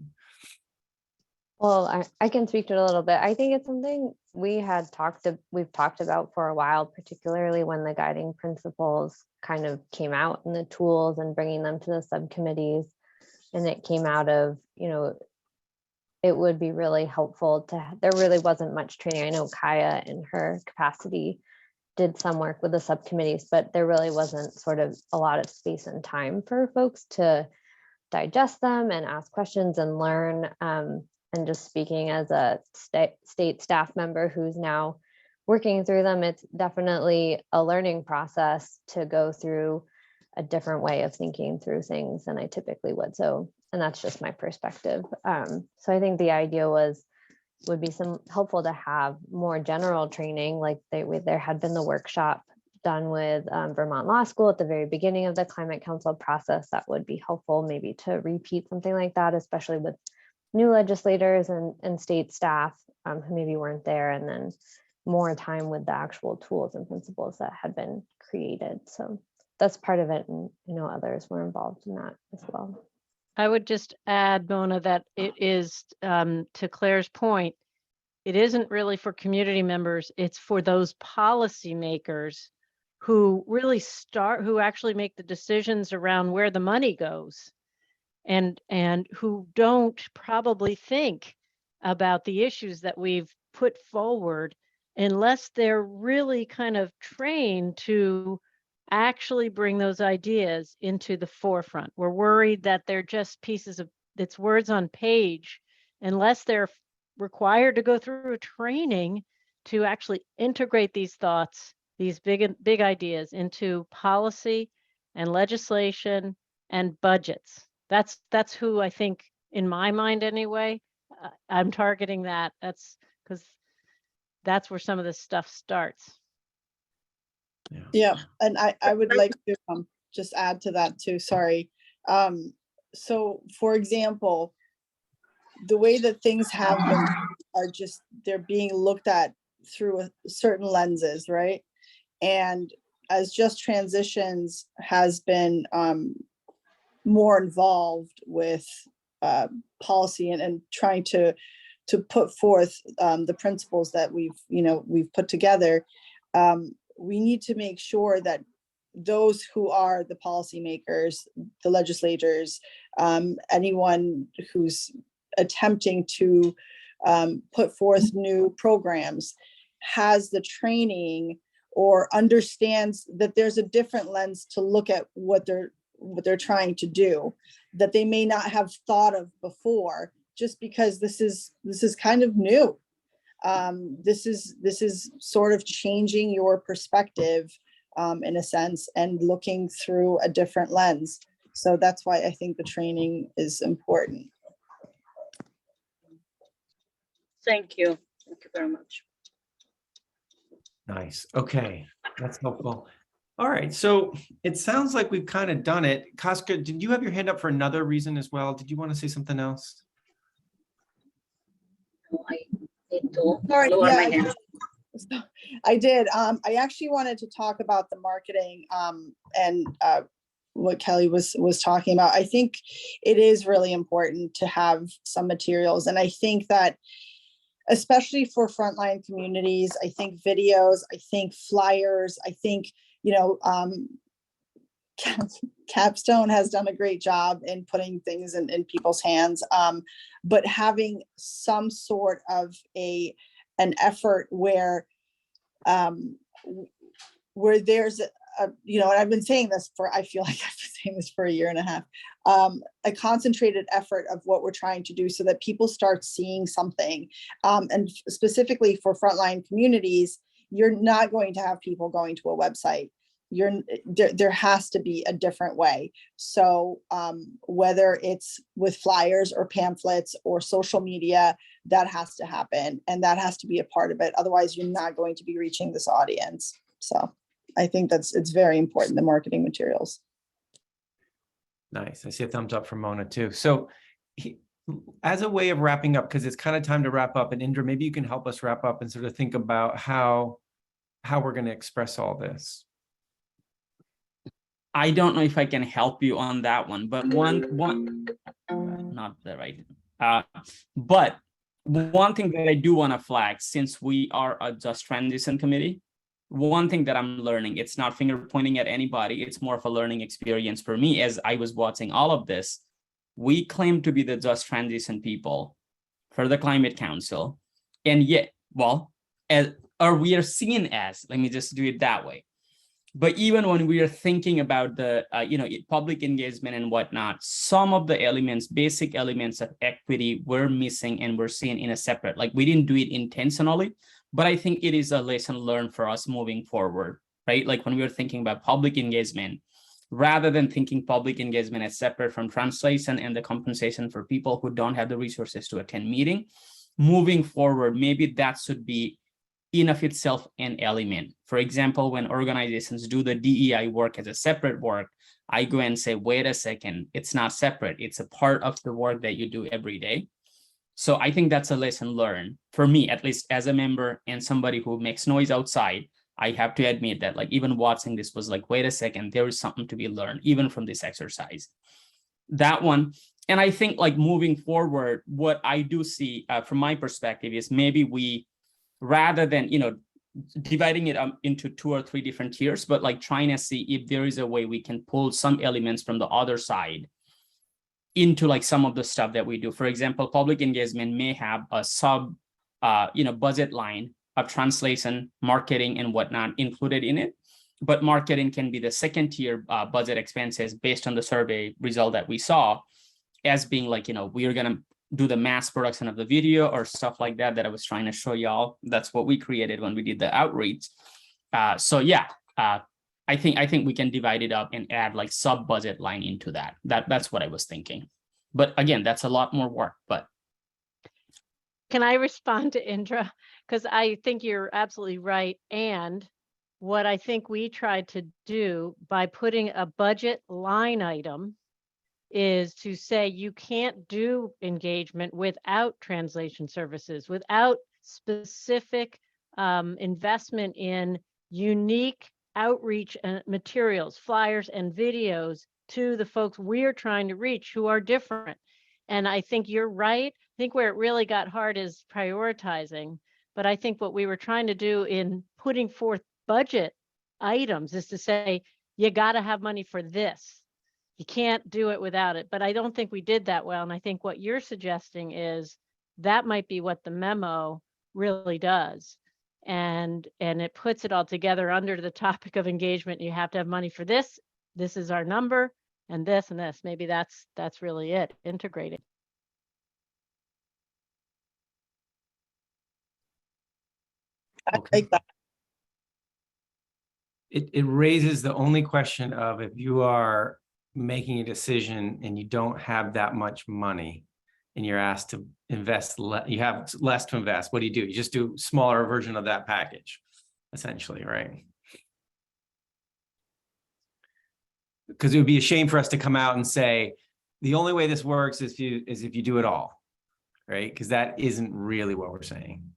Well, I can speak to it a little bit. I think it's something we've talked about for a while, particularly when the guiding principles kind of came out and the tools and bringing them to the subcommittees. And it came out of, it would be really helpful there really wasn't much training. I know Kaya in her capacity did some work with the subcommittees, but there really wasn't sort of a lot of space and time for folks to digest them and ask questions and learn. And just speaking as a state staff member who's now working through them, it's definitely a learning process to go through a different way of thinking through things than I typically would. So, and that's just my perspective. So I think the idea would be helpful to have more general training, like there had been the workshop done with Vermont Law School at the very beginning of the Climate Council process. That would be helpful maybe to repeat something like that, especially with new legislators and state staff who maybe weren't there, and then more time with the actual tools and principles that had been created. So that's part of it. And others were involved in that as well. I would just add, Mona, that it is, to Claire's point, it isn't really for community members, it's for those policymakers who really who actually make the decisions around where the money goes, and who don't probably think about the issues that we've put forward unless they're really kind of trained to actually bring those ideas into the forefront. We're worried that they're just it's words on page, unless they're required to go through a training to actually integrate these thoughts, these big ideas, into policy and legislation and budgets. That's who I think, in my mind anyway, I'm targeting that. That's because that's where some of this stuff starts. Yeah, and I would like to just add to that too, sorry. So for example, the way that things have been are just, they're being looked at through certain lenses, right? And as Just Transitions has been more involved with policy and trying to put forth the principles that we've put together, we need to make sure that those who are the policymakers, the legislators, anyone who's attempting to put forth new programs has the training or understands that there's a different lens to look at what they're trying to do that they may not have thought of before, just because this is kind of new. This is sort of changing your perspective in a sense and looking through a different lens. So that's why I think the training is important. Thank you. Thank you very much. Nice. Okay, that's helpful. All right, so it sounds like we've kind of done it. Kaska, did you have your hand up for another reason as well? Did you want to say something else? I need to Sorry, lower yeah, my hand. I did. I actually wanted to talk about the marketing and what Kelly was talking about. I think it is really important to have some materials, and I think that especially for frontline communities, I think videos, I think flyers, I think, Capstone has done a great job in putting things in people's hands, but having some sort of an effort where there's and I've been saying this I feel like I've been saying this for a year and a half, a concentrated effort of what we're trying to do so that people start seeing something. And specifically for frontline communities, you're not going to have people going to a website. There has to be a different way. So whether it's with flyers or pamphlets or social media, that has to happen. And that has to be a part of it. Otherwise, you're not going to be reaching this audience. So I think it's very important, the marketing materials. Nice. I see a thumbs up from Mona too. So as a way of wrapping up, because it's kind of time to wrap up, and Indra, maybe you can help us wrap up and sort of think about how we're going to express all this. I don't know if I can help you on that one, but one not the right. But one thing that I do want to flag, since we are a Just Transition Committee, one thing that I'm learning, it's not finger pointing at anybody, it's more of a learning experience for me as I was watching all of this. We claim to be the Just Transition people for the Climate Council, and yet, or we are seen as, let me just do it that way. But even when we are thinking about the public engagement and whatnot, some of the elements, basic elements of equity were missing and we're seeing in a separate, like we didn't do it intentionally, but I think it is a lesson learned for us moving forward, right? Like when we were thinking about public engagement, rather than thinking public engagement as separate from translation and the compensation for people who don't have the resources to attend meeting, moving forward, maybe that should be in of itself an element. For example, when organizations do the DEI work as a separate work, I go and say, wait a second, it's not separate. It's a part of the work that you do every day. So I think that's a lesson learned for me, at least as a member and somebody who makes noise outside. I have to admit that, like, even watching this was like, wait a second, there is something to be learned, even from this exercise. That one. And I think, like, moving forward, what I do see from my perspective is maybe we, rather than, dividing it up into 2 or 3 different tiers, but like trying to see if there is a way we can pull some elements from the other side into like some of the stuff that we do. For example, public engagement may have a sub, budget line of translation, marketing, and whatnot included in it. But marketing can be the second tier budget expenses based on the survey result that we saw as being like, we are going to do the mass production of the video or stuff like that I was trying to show y'all. That's what we created when we did the outreach. I think we can divide it up and add like sub budget line into that. That's what I was thinking. But again, that's a lot more work. But can I respond to Indra? Because I think you're absolutely right. And what I think we tried to do by putting a budget line item is to say you can't do engagement without translation services, without specific investment in unique outreach and materials, flyers and videos to the folks we're trying to reach who are different. And I think you're right. I think where it really got hard is prioritizing. But I think what we were trying to do in putting forth budget items is to say, you got to have money for this. You can't do it without it. But I don't think we did that well. And I think what you're suggesting is that might be what the memo really does. And it puts it all together under the topic of engagement. You have to have money for this. This is our number, and this and this. Maybe that's really it, integrated. I like that. It raises the only question of if you are making a decision and you don't have that much money and you're asked to invest, you have less to invest, what do? You just do a smaller version of that package, essentially, right? Because it would be a shame for us to come out and say, the only way this works is if you do it all, right? Because that isn't really what we're saying.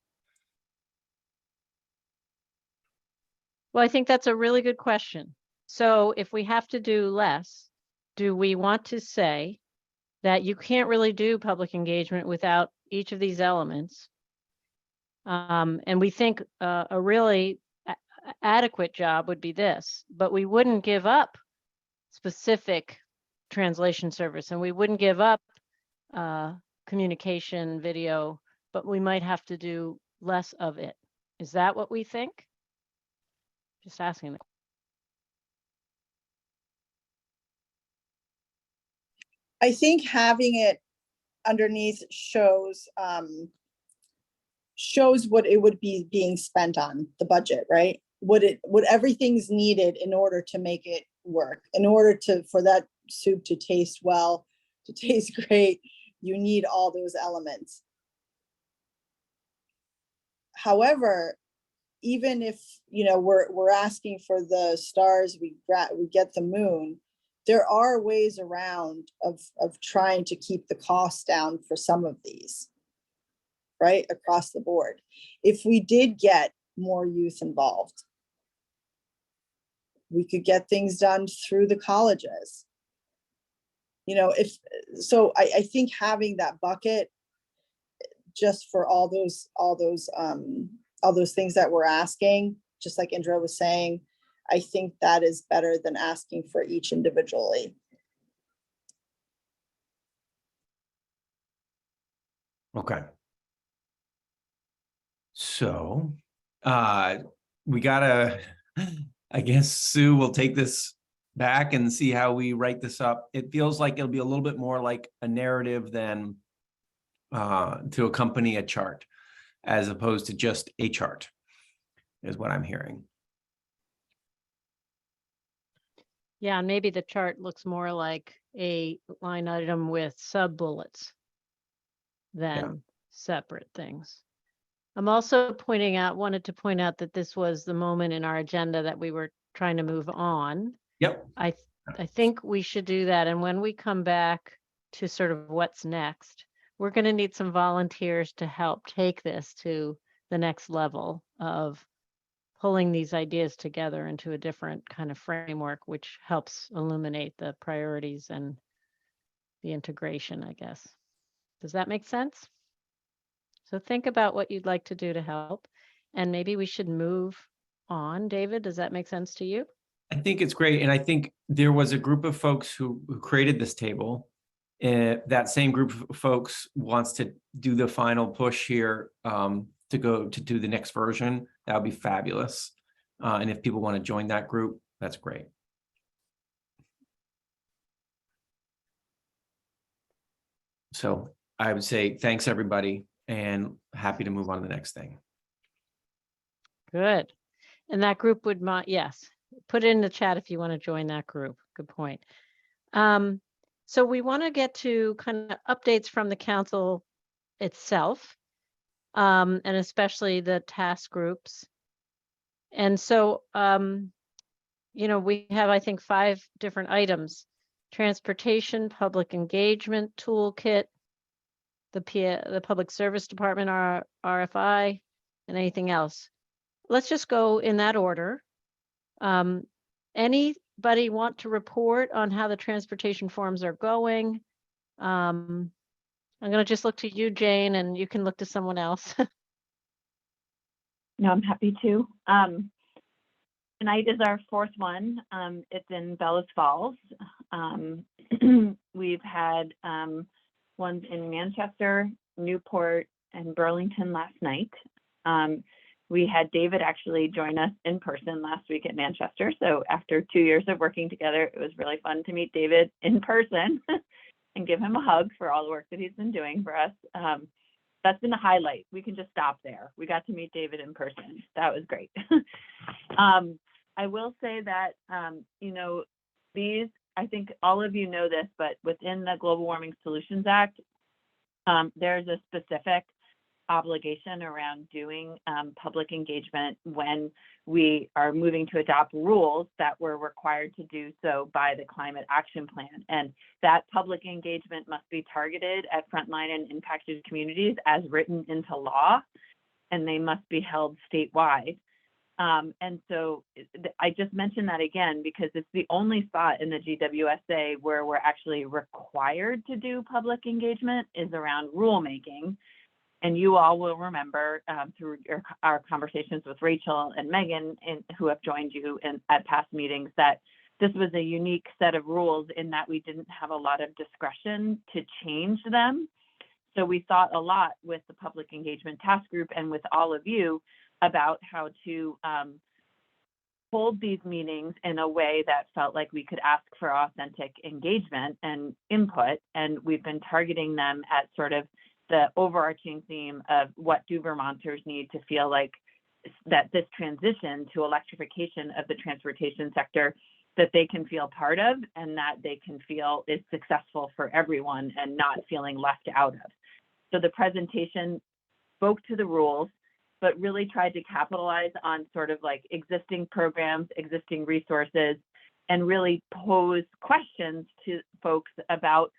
Well, I think that's a really good question. So if we have to do less, do we want to say that you can't really do public engagement without each of these elements? And we think a really adequate job would be this, but we wouldn't give up specific translation service, and we wouldn't give up communication, video, but we might have to do less of it. Is that what we think? Just asking that. I think having it underneath shows what it would be being spent on, the budget, right? What everything's needed in order to make it work, in order for that soup to taste well, to taste great, you need all those elements. However, even if we're asking for the stars, we get the moon, there are ways around of trying to keep the costs down for some of these, right, across the board. If we did get more youth involved, we could get things done through the colleges. I think having that bucket just for all those things that we're asking, just like Indra was saying, I think that is better than asking for each individually. Okay. So we gotta, I guess Sue will take this back and see how we write this up. It feels like it'll be a little bit more like a narrative than to accompany a chart, as opposed to just a chart, is what I'm hearing. Yeah, and maybe the chart looks more like a line item with sub-bullets than separate things. I'm also wanted to point out that this was the moment in our agenda that we were trying to move on. Yep. I think we should do that. And when we come back to sort of what's next, we're going to need some volunteers to help take this to the next level of pulling these ideas together into a different kind of framework, which helps illuminate the priorities and the integration, I guess. Does that make sense? So think about what you'd like to do to help, and maybe we should move on. David, does that make sense to you? I think it's great. And I think there was a group of folks who created this table. That same group of folks wants to do the final push here to go to do the next version. That would be fabulous. And if people want to join that group, that's great. So I would say thanks, everybody, and happy to move on to the next thing. Good. And that group would, yes, put it in the chat if you want to join that group. Good point. So we want to get to kind of updates from the council itself, and especially the task groups. And so, you know, we have, I think, 5 different items: transportation, public engagement toolkit, the public service department, RFI, and anything else. Let's just go in that order. Anybody want to report on how the transportation forms are going? I'm going to just look to you, Jane, and you can look to someone else. No, I'm happy to. Tonight is our 4th one. It's in Bellows Falls. We've had ones in Manchester, Newport, and Burlington last night. We had David actually join us in person last week at Manchester. So after 2 years of working together, it was really fun to meet David in person and give him a hug for all the work that he's been doing for us. That's been a highlight. We can just stop there. We got to meet David in person. That was great. I will say that, you know, these, I think all of you know this, but within the Global Warming Solutions Act, there's a specific obligation around doing public engagement when we are moving to adopt rules that we're required to do so by the Climate Action Plan. And that public engagement must be targeted at frontline and impacted communities as written into law, and they must be held statewide. And so I just mentioned that again, because it's the only spot in the GWSA where we're actually required to do public engagement is around rulemaking. And you all will remember through our conversations with Rachel and Megan, who have joined you at past meetings, that this was a unique set of rules in that we didn't have a lot of discretion to change them. So we thought a lot with the Public Engagement Task Group and with all of you about how to hold these meetings in a way that felt like we could ask for authentic engagement and input. And we've been targeting them at sort of the overarching theme of what do Vermonters need to feel like that this transition to electrification of the transportation sector, that they can feel part of and that they can feel is successful for everyone and not feeling left out of. So the presentation spoke to the rules, but really tried to capitalize on sort of like existing programs, existing resources, and really pose questions to folks about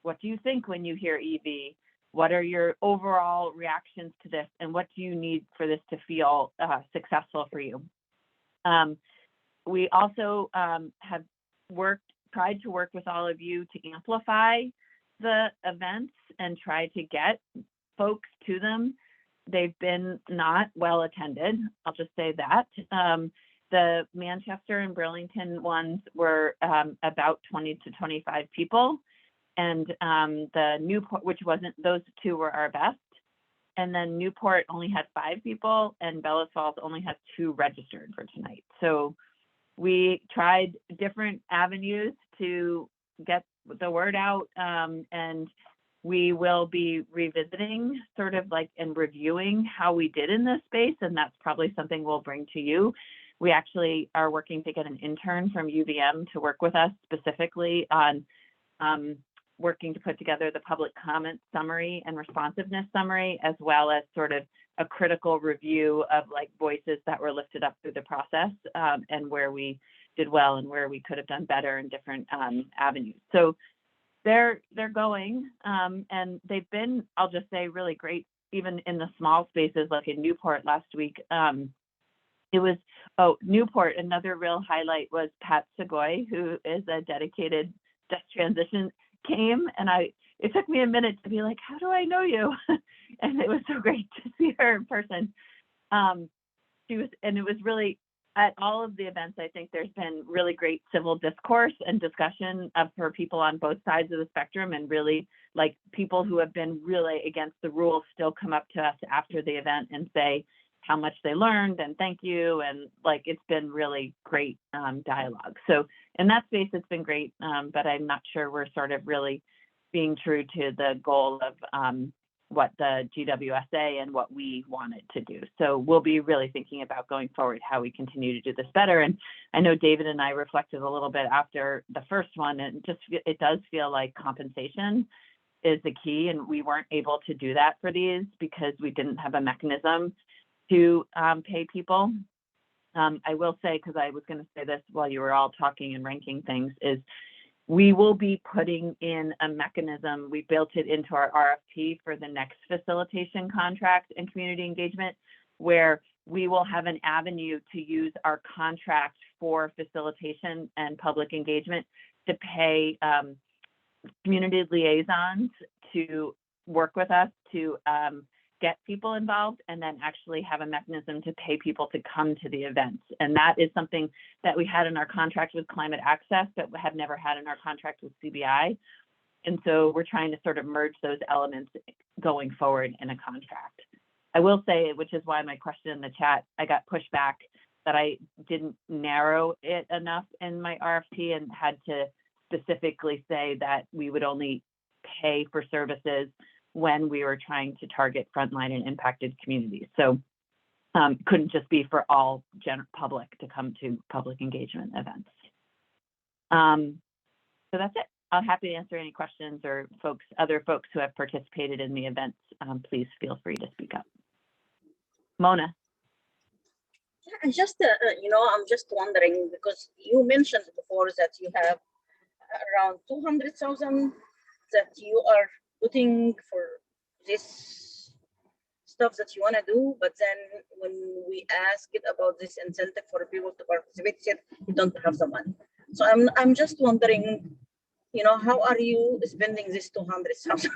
what do you think when you hear EV? What are your overall reactions to this? And what do you need for this to feel successful for you? We also have tried to work with all of you to amplify the events and try to get folks to them. They've been not well attended, I'll just say that. The Manchester and Burlington ones were about 20 to 25 people. And the Newport, which wasn't, those 2 were our best. And then Newport only had 5 people and Bellows Falls only has 2 registered for tonight. So we tried different avenues to get the word out, and we will be revisiting sort of like and reviewing how we did in this space. And that's probably something we'll bring to you. We actually are working to get an intern from UVM to work with us specifically on working to put together the public comment summary and responsiveness summary, as well as sort of a critical review of like voices that were lifted up through the process and where we did well and where we could have done better in different avenues. So they're going and they've been, I'll just say, really great, even in the small spaces like in Newport last week. It was, Newport, another real highlight was Pat Segoy, who is a dedicated Just Transition, came, and it took me a minute to be like, how do I know you? And it was so great to see her in person. It was really, at all of the events, I think there's been really great civil discourse and discussion for people on both sides of the spectrum, and really like people who have been really against the rules still come up to us after the event and say how much they learned and thank you. And like, it's been really great dialogue. So in that space, it's been great, but I'm not sure we're sort of really being true to the goal of what the GWSA and what we wanted to do. So we'll be really thinking about going forward how we continue to do this better. And I know David and I reflected a little bit after the first one, and just it does feel like compensation is the key, and we weren't able to do that for these because we didn't have a mechanism to pay people. I will say, because I was going to say this while you were all talking and ranking things, is we will be putting in a mechanism. We built it into our RFP for the next facilitation contract and community engagement, where we will have an avenue to use our contract for facilitation and public engagement to pay community liaisons to work with us to get people involved, and then actually have a mechanism to pay people to come to the events. And that is something that we had in our contract with Climate Access, but we have never had in our contract with CBI. And so we're trying to sort of merge those elements going forward in a contract. I will say, which is why my question in the chat, I got pushed back that I didn't narrow it enough in my RFP and had to specifically say that we would only pay for services when we were trying to target frontline and impacted communities. So couldn't just be for all public to come to public engagement events. So that's it. I'm happy to answer any questions, or other folks who have participated in the events, please feel free to speak up. Mona. Yeah, just, I'm just wondering, because you mentioned before that you have around 200,000 that you are putting for this stuff that you want to do, but then when we ask it about this incentive for people to participate, you don't have the money. So I'm just wondering, how are you spending this 200,000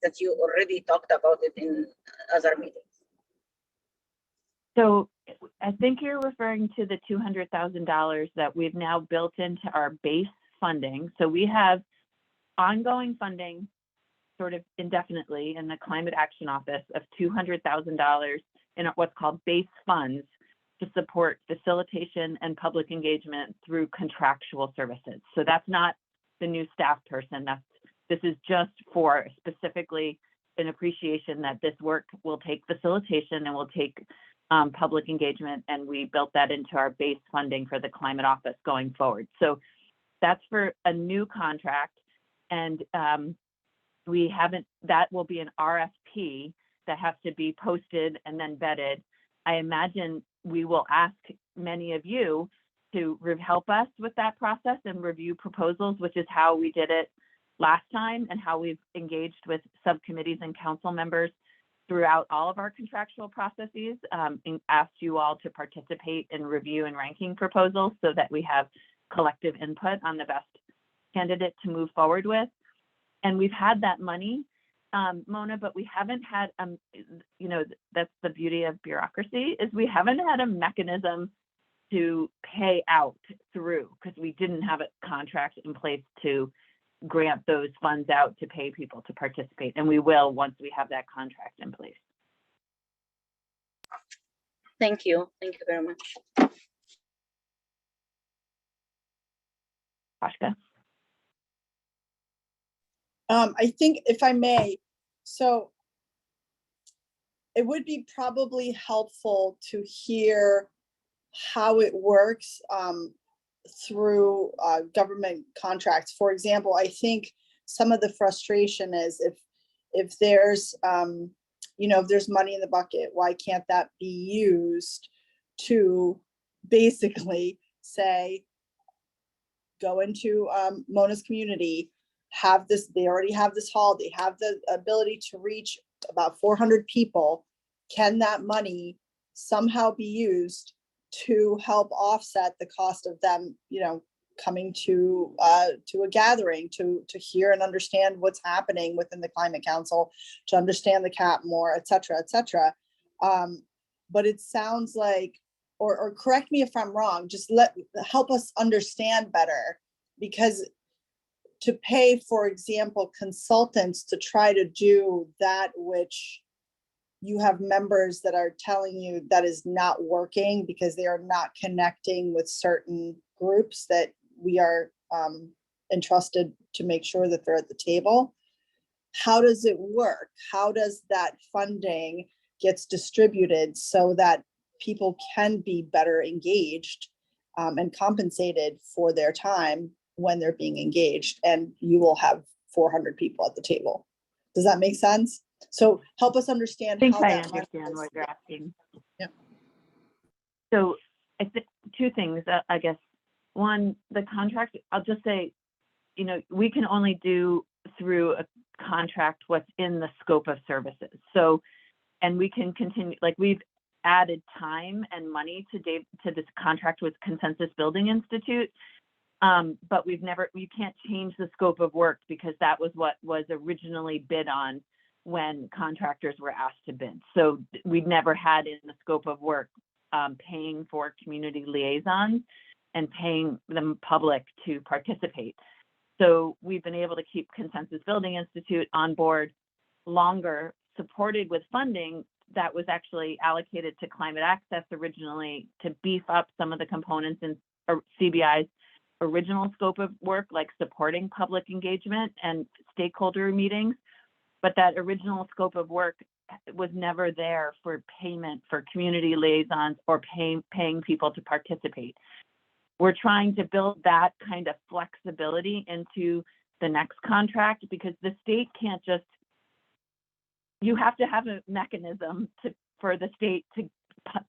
that you already talked about it in other meetings? So I think you're referring to the $200,000 that we've now built into our base funding. So we have ongoing funding sort of indefinitely in the Climate Action Office of $200,000 in what's called base funds to support facilitation and public engagement through contractual services. So that's not the new staff person. This is just for specifically an appreciation that this work will take facilitation and will take public engagement, and we built that into our base funding for the Climate Office going forward. So that's for a new contract, and that will be an RFP that has to be posted and then vetted. I imagine we will ask many of you to help us with that process and review proposals, which is how we did it last time and how we've engaged with subcommittees and council members throughout all of our contractual processes, and asked you all to participate in review and ranking proposals so that we have collective input on the best candidate to move forward with. And we've had that money, Mona, but we haven't had, that's the beauty of bureaucracy, is we haven't had a mechanism to pay out through, because we didn't have a contract in place to grant those funds out to pay people to participate. And we will once we have that contract in place. Thank you. Thank you very much. Pashka. I think, if I may, so it would be probably helpful to hear how it works through government contracts. For example, I think some of the frustration is if there's if there's money in the bucket, why can't that be used to basically say, go into Mona's community, have this, they already have this hall, they have the ability to reach about 400 people. Can that money somehow be used to help offset the cost of them, coming to a gathering to hear and understand what's happening within the Climate Council, to understand the CAP more, et cetera, et cetera. But it sounds like, or correct me if I'm wrong, just help us understand better, because to pay, for example, consultants to try to do that which you have members that are telling you that is not working because they are not connecting with certain groups that we are entrusted to make sure that they're at the table. How does it work? How does that funding gets distributed so that people can be better engaged and compensated for their time when they're being engaged, and you will have 400 people at the table? Does that make sense? So help us understand. I think how I that understand what you're asking. Yeah. So I think two things, I guess. One, the contract, I'll just say, you know, we can only do through a contract what's in the scope of services. So, and we can continue, like we've added time and money to this contract with Consensus Building Institute. But we can't change the scope of work because that was what was originally bid on when contractors were asked to bid. So we'd never had in the scope of work paying for community liaisons and paying the public to participate. So we've been able to keep Consensus Building Institute on board longer, supported with funding that was actually allocated to climate access originally to beef up some of the components in CBI's original scope of work, like supporting public engagement and stakeholder meetings. But that original scope of work was never there for payment for community liaisons or paying people to participate. We're trying to build that kind of flexibility into the next contract because the state can't just, you have to have a mechanism for the state to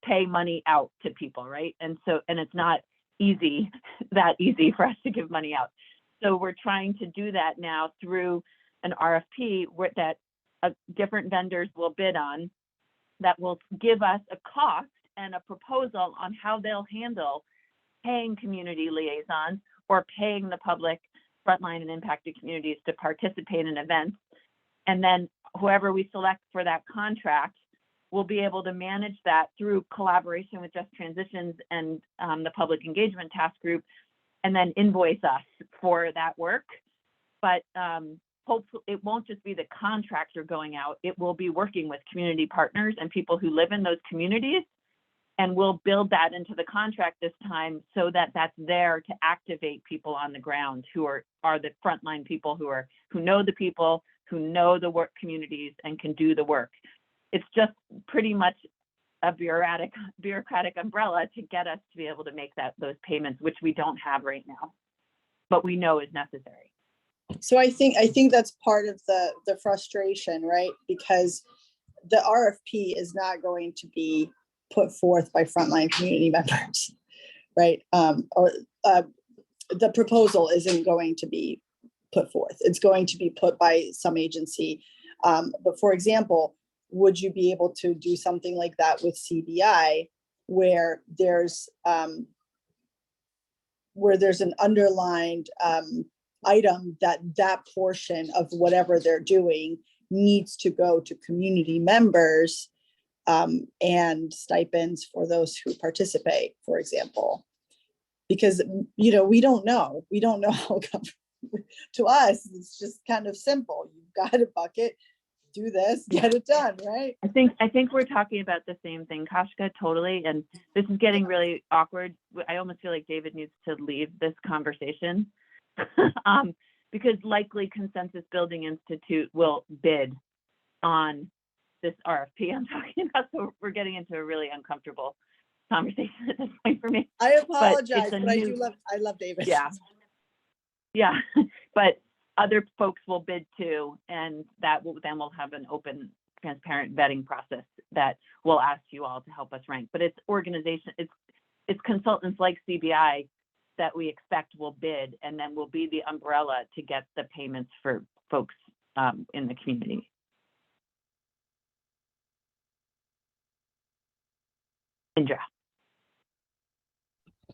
pay money out to people, right? And it's not that easy for us to give money out. So we're trying to do that now through an RFP that different vendors will bid on, that will give us a cost and a proposal on how they'll handle paying community liaisons or paying the public frontline and impacted communities to participate in events. And then whoever we select for that contract will be able to manage that through collaboration with Just Transitions and the Public Engagement Task Group, and then invoice us for that work. But hopefully it won't just be the contractor going out, it will be working with community partners and people who live in those communities. And we'll build that into the contract this time so that that's there to activate people on the ground who are the frontline people who know the people, who know the work communities and can do the work. It's just pretty much a bureaucratic umbrella to get us to be able to make those payments, which we don't have right now, but we know is necessary. So I think that's part of the frustration, right? Because the RFP is not going to be put forth by frontline community members, right? Or the proposal isn't going to be put forth. It's going to be put by some agency. But for example, would you be able to do something like that with CBI, where there's an underlined item that portion of whatever they're doing needs to go to community members and stipends for those who participate, for example, because, you know, we don't know how to us, it's just kind of simple. You've got a bucket, do this, get it done, right? I think we're talking about the same thing, Kashka, totally. And this is getting really awkward. I almost feel like David needs to leave this conversation because likely Consensus Building Institute will bid on this RFP I'm talking about. So we're getting into a really uncomfortable conversation at this point for me. I apologize, but I love David. Yeah, but other folks will bid too, and then we'll have an open, transparent vetting process that we'll ask you all to help us rank. But it's it's consultants like CBI that we expect will bid, and then will be the umbrella to get the payments for folks in the community. Indra.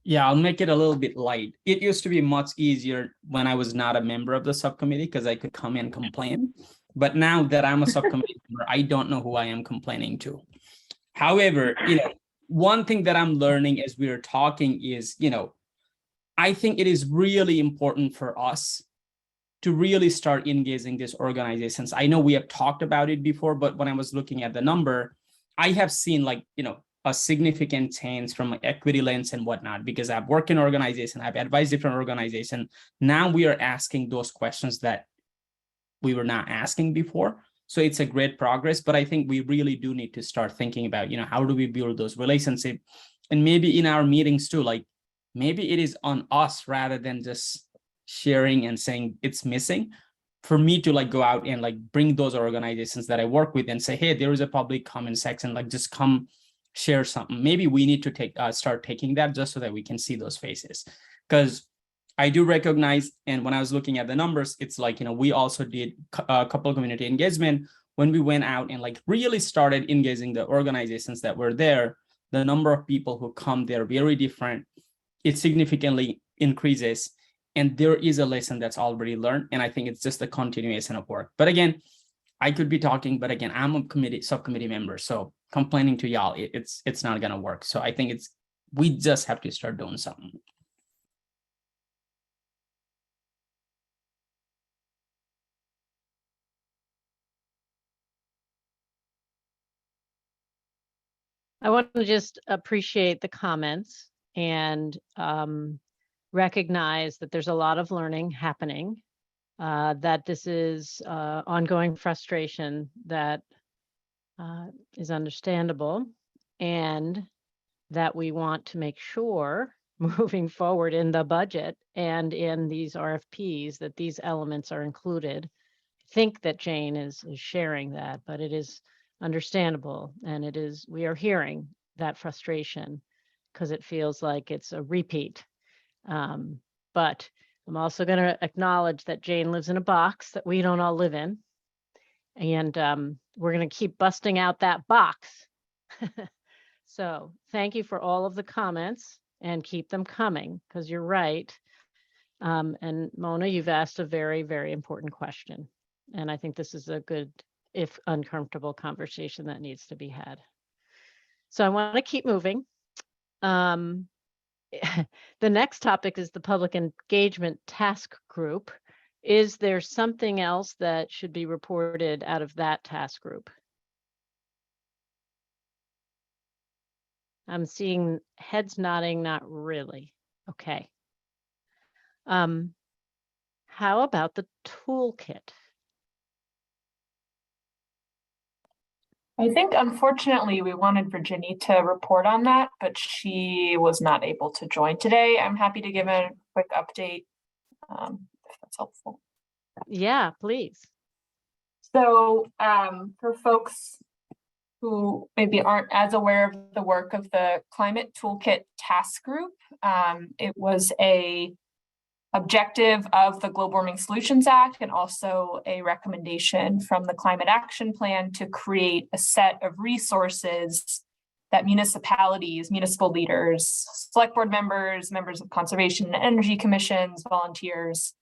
Yeah, I'll make it a little bit light. It used to be much easier when I was not a member of the subcommittee because I could come and complain. But now that I'm a subcommittee member, I don't know who I am complaining to. However, one thing that I'm learning as we are talking is, I think it is really important for us to really start engaging these organizations. I know we have talked about it before, but when I was looking at the number, I have seen a significant change from equity lens and whatnot, because I've worked in organization, I've advised different organizations. Now we are asking those questions that we were not asking before. So it's a great progress, but I think we really do need to start thinking about, how do we build those relationships? And maybe in our meetings too, maybe it is on us rather than just sharing and saying it's missing, for me to go out and bring those organizations that I work with and say, hey, there is a public comment section, just come share something. Maybe we need to start taking that just so that we can see those faces. Because I do recognize, and when I was looking at the numbers, it's like, we also did a couple of community engagement when we went out and like really started engaging the organizations that were there. The number of people who come there very different. It significantly increases, and there is a lesson that's already learned. And I think it's just a continuation of work. But again, I could be talking, but again, I'm a subcommittee member, so complaining to y'all, it's not gonna work. So I think we just have to start doing something. I want to just appreciate the comments and recognize that there's a lot of learning happening, that this is ongoing frustration that is understandable, and that we want to make sure moving forward in the budget and in these RFPs that these elements are included. I think that Jane is sharing that, but it is understandable, and we are hearing that frustration because it feels like it's a repeat. But I'm also going to acknowledge that Jane lives in a box that we don't all live in, and we're going to keep busting out that box. So thank you for all of the comments, and keep them coming, because you're right. And Mona, you've asked a very, very important question. And I think this is a good, if uncomfortable, conversation that needs to be had. So I want to keep moving. The next topic is the Public Engagement Task Group. Is there something else that should be reported out of that task group? I'm seeing heads nodding, not really. Okay. How about the toolkit? I think unfortunately we wanted Virginie to report on that, but she was not able to join today. I'm happy to give a quick update if that's helpful. Yeah, please. So for folks who maybe aren't as aware of the work of the Climate Toolkit Task Group, it was a objective of the Global Warming Solutions Act and also a recommendation from the Climate Action Plan to create a set of resources that municipalities, municipal leaders, select board members, members of conservation and energy commissions, volunteers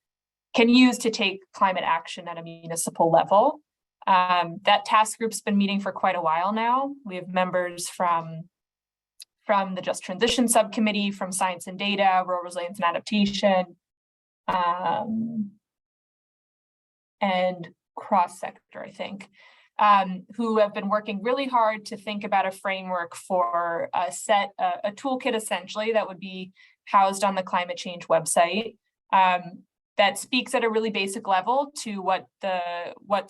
can use to take climate action at a municipal level. That task group's been meeting for quite a while now. We have members from the Just Transition Subcommittee, from Science and Data, Rural Resilience and Adaptation, and cross-sector, I think, who have been working really hard to think about a framework for a toolkit essentially that would be housed on the climate change website, that speaks at a really basic level to what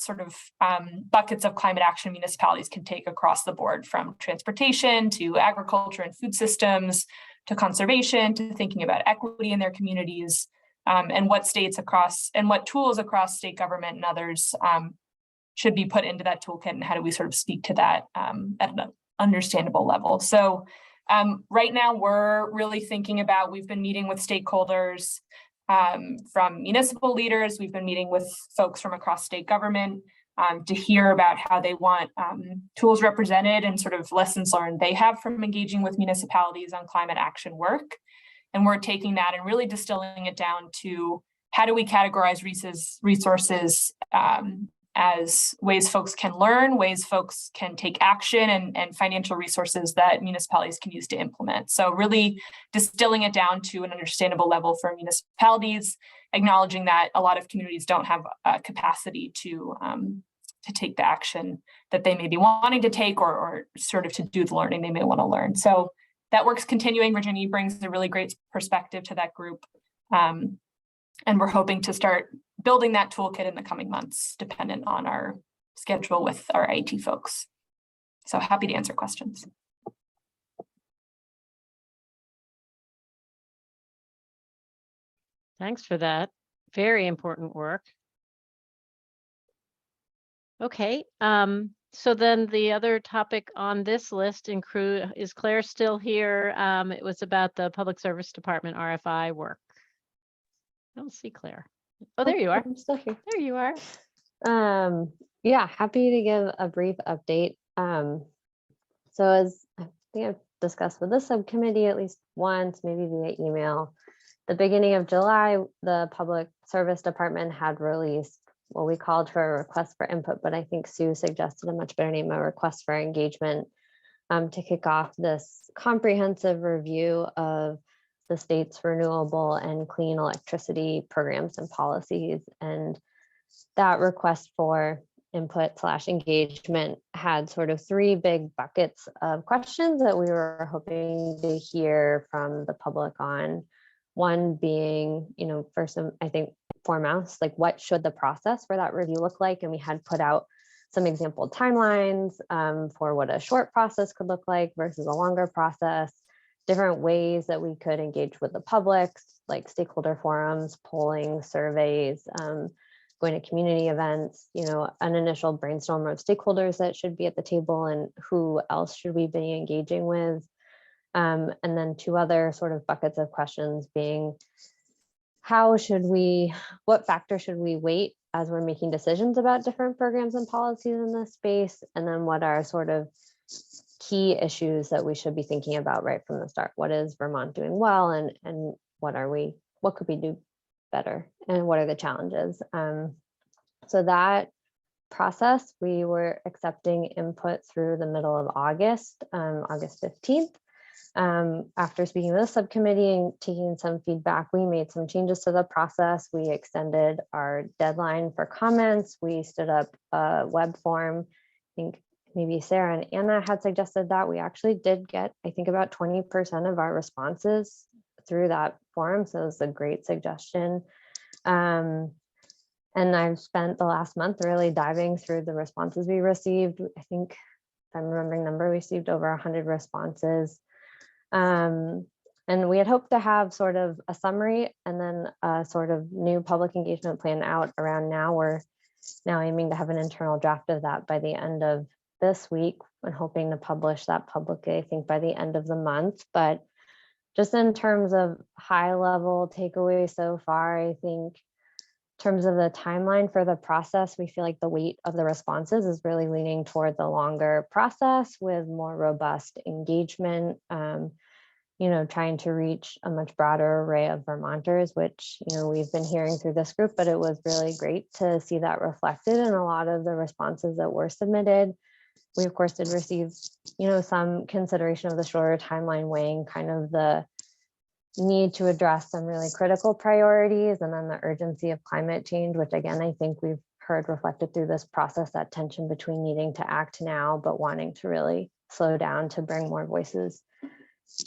sort of buckets of climate action municipalities can take across the board, from transportation to agriculture and food systems to conservation to thinking about equity in their communities. And what tools across state government and others should be put into that toolkit, and how do we sort of speak to that at an understandable level. So right now we're really thinking about, we've been meeting with stakeholders from municipal leaders, we've been meeting with folks from across state government to hear about how they want tools represented and sort of lessons learned they have from engaging with municipalities on climate action work. And we're taking that and really distilling it down to how do we categorize resources as ways folks can learn, ways folks can take action, and financial resources that municipalities can use to implement. So really distilling it down to an understandable level for municipalities, acknowledging that a lot of communities don't have capacity to take the action that they may be wanting to take, or sort of to do the learning they may want to learn. So that work's continuing. Virginie brings a really great perspective to that group. And we're hoping to start building that toolkit in the coming months, dependent on our schedule with our IT folks. So happy to answer questions. Thanks for that. Very important work. Okay, So then the other topic on this list is Claire still here? It was about the Public Service Department RFI work. I don't see Claire. Oh, there you are. I'm still here. There you are. Yeah, happy to give a brief update. So as I think I've discussed with this subcommittee at least once, maybe via email, the beginning of July, the Public Service Department had released what we called for a request for input, but I think Sue suggested a much better name, a request for engagement, to kick off this comprehensive review of the state's renewable and clean electricity programs and policies. And that request for input/engagement had sort of three big buckets of questions that we were hoping to hear from the public on. One being, first, I think foremost, like what should the process for that review look like? And we had put out some example timelines for what a short process could look like versus a longer process, different ways that we could engage with the public, like stakeholder forums, polling, surveys, going to community events, an initial brainstorm of stakeholders that should be at the table and who else should we be engaging with. And then two other sort of buckets of questions being, what factors should we weight as we're making decisions about different programs and policies in this space? And then what are sort of key issues that we should be thinking about right from the start? What is Vermont doing well, and what could we do better, and what are the challenges? So that process, we were accepting input through the middle of August, August 15th. After speaking with the subcommittee and taking some feedback, we made some changes to the process. We extended our deadline for comments. We stood up a web form. I think maybe Sarah and Anna had suggested that. We actually did get, I think, about 20% of our responses through that forum. So it was a great suggestion. And I've spent the last month really diving through the responses we received. I think, if I'm remembering the number, we received over 100 responses. And we had hoped to have sort of a summary and then a sort of new public engagement plan out around now. We're now aiming to have an internal draft of that by the end of this week and hoping to publish that publicly, I think, by the end of the month. But just in terms of high level takeaways so far, I think in terms of the timeline for the process, we feel like the weight of the responses is really leaning toward the longer process with more robust engagement, trying to reach a much broader array of Vermonters, which, we've been hearing through this group, but it was really great to see that reflected in a lot of the responses that were submitted. We, of course, did receive, some consideration of the shorter timeline, weighing kind of the need to address some really critical priorities and then the urgency of climate change, which again, I think we've heard reflected through this process, that tension between needing to act now, but wanting to really slow down to bring more voices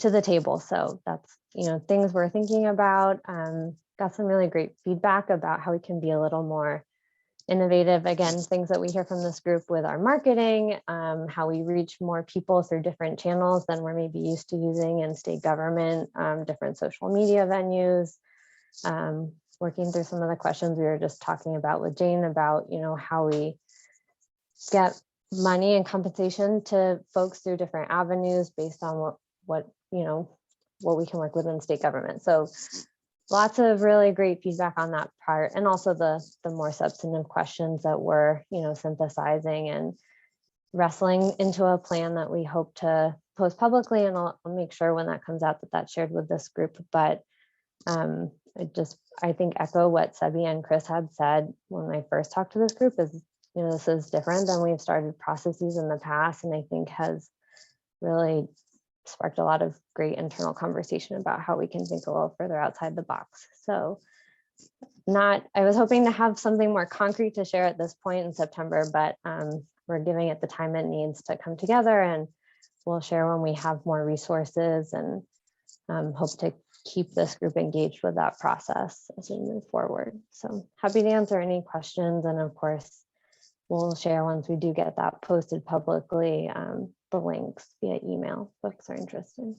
to the table. So that's, things we're thinking about. Got some really great feedback about how we can be a little more innovative. Again, things that we hear from this group with our marketing, how we reach more people through different channels than we're maybe used to using in state government, different social media venues, working through some of the questions we were just talking about with Jane about, how we get money and compensation to folks through different avenues based on what we can work with in state government. So lots of really great feedback on that part, and also the more substantive questions that we're synthesizing and wrestling into a plan that we hope to post publicly, and I'll make sure when that comes out that that's shared with this group. But I think echo what Sebi and Chris had said when I first talked to this group is, this is different than we've started processes in the past, and I think has really sparked a lot of great internal conversation about how we can think a little further outside the box. So I was hoping to have something more concrete to share at this point in September, but we're giving it the time it needs to come together, and we'll share when we have more resources, and hope to keep this group engaged with that process as we move forward. So happy to answer any questions. And of course, we'll share once we do get that posted publicly, the links via email if folks are interested.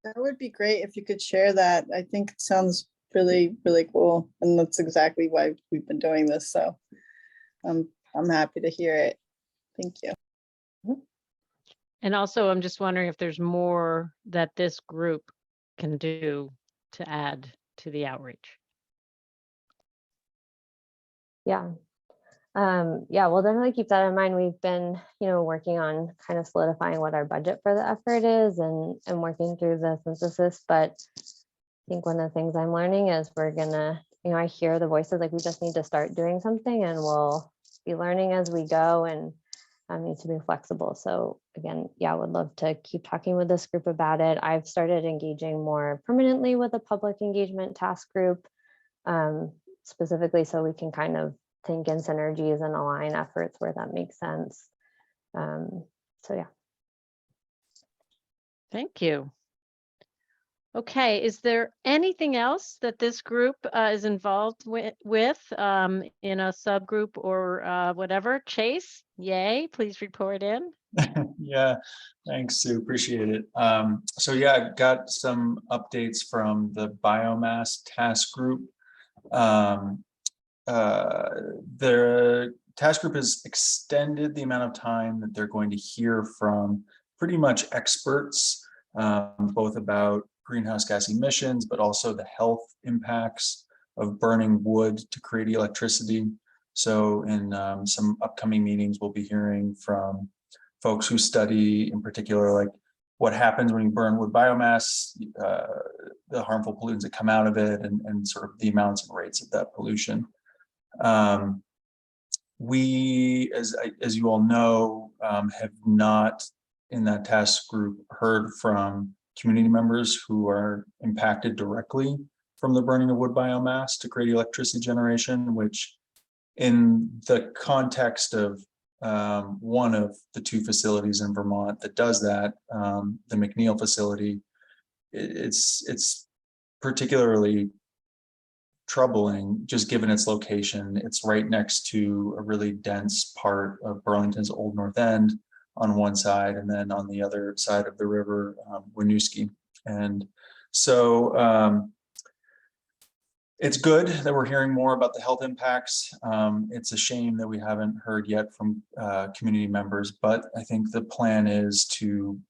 That would be great if you could share that. I think it sounds really, really cool. And that's exactly why we've been doing this. So I'm happy to hear it. Thank you. And also, I'm just wondering if there's more that this group can do to add to the outreach. Yeah. Yeah, we'll definitely keep that in mind. We've been, working on kind of solidifying what our budget for the effort is and working through the synthesis. But I think one of the things I'm learning is we're gonna, I hear the voices like we just need to start doing something, and we'll be learning as we go, and need to be flexible. So again, yeah, I would love to keep talking with this group about it. I've started engaging more permanently with a public engagement task group, specifically so we can kind of think in synergies and align efforts where that makes sense. So yeah. Thank you. Okay, is there anything else that this group is involved with in a subgroup or whatever? Chase, yay, please report in. Yeah, thanks, Sue. Appreciate it. So yeah, I got some updates from the biomass task group. The task group has extended the amount of time that they're going to hear from pretty much experts, both about greenhouse gas emissions, but also the health impacts of burning wood to create electricity. So in some upcoming meetings, we'll be hearing from folks who study in particular, like what happens when you burn wood biomass, the harmful pollutants that come out of it, and sort of the amounts and rates of that pollution. We, as you all know, have not in that task group heard from community members who are impacted directly from the burning of wood biomass to create electricity generation, which in the context of one of the two facilities in Vermont that does that, the McNeil facility, it's particularly troubling just given its location. It's right next to a really dense part of Burlington's Old North End on one side, and then on the other side of the river, Winooski. And so it's good that we're hearing more about the health impacts. It's a shame that we haven't heard yet from community members, but I think the plan is to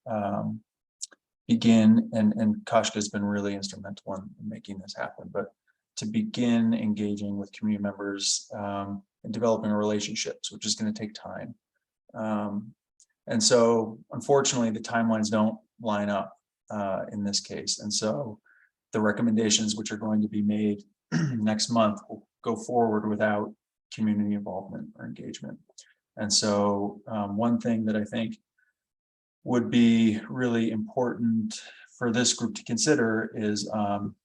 begin, and Kashka has been really instrumental in making this happen, but to begin engaging with community members and developing relationships, which is going to take time. And so, unfortunately, the timelines don't line up in this case. And so the recommendations which are going to be made next month will go forward without community involvement or engagement. And so one thing that I think would be really important for this group to consider is, well,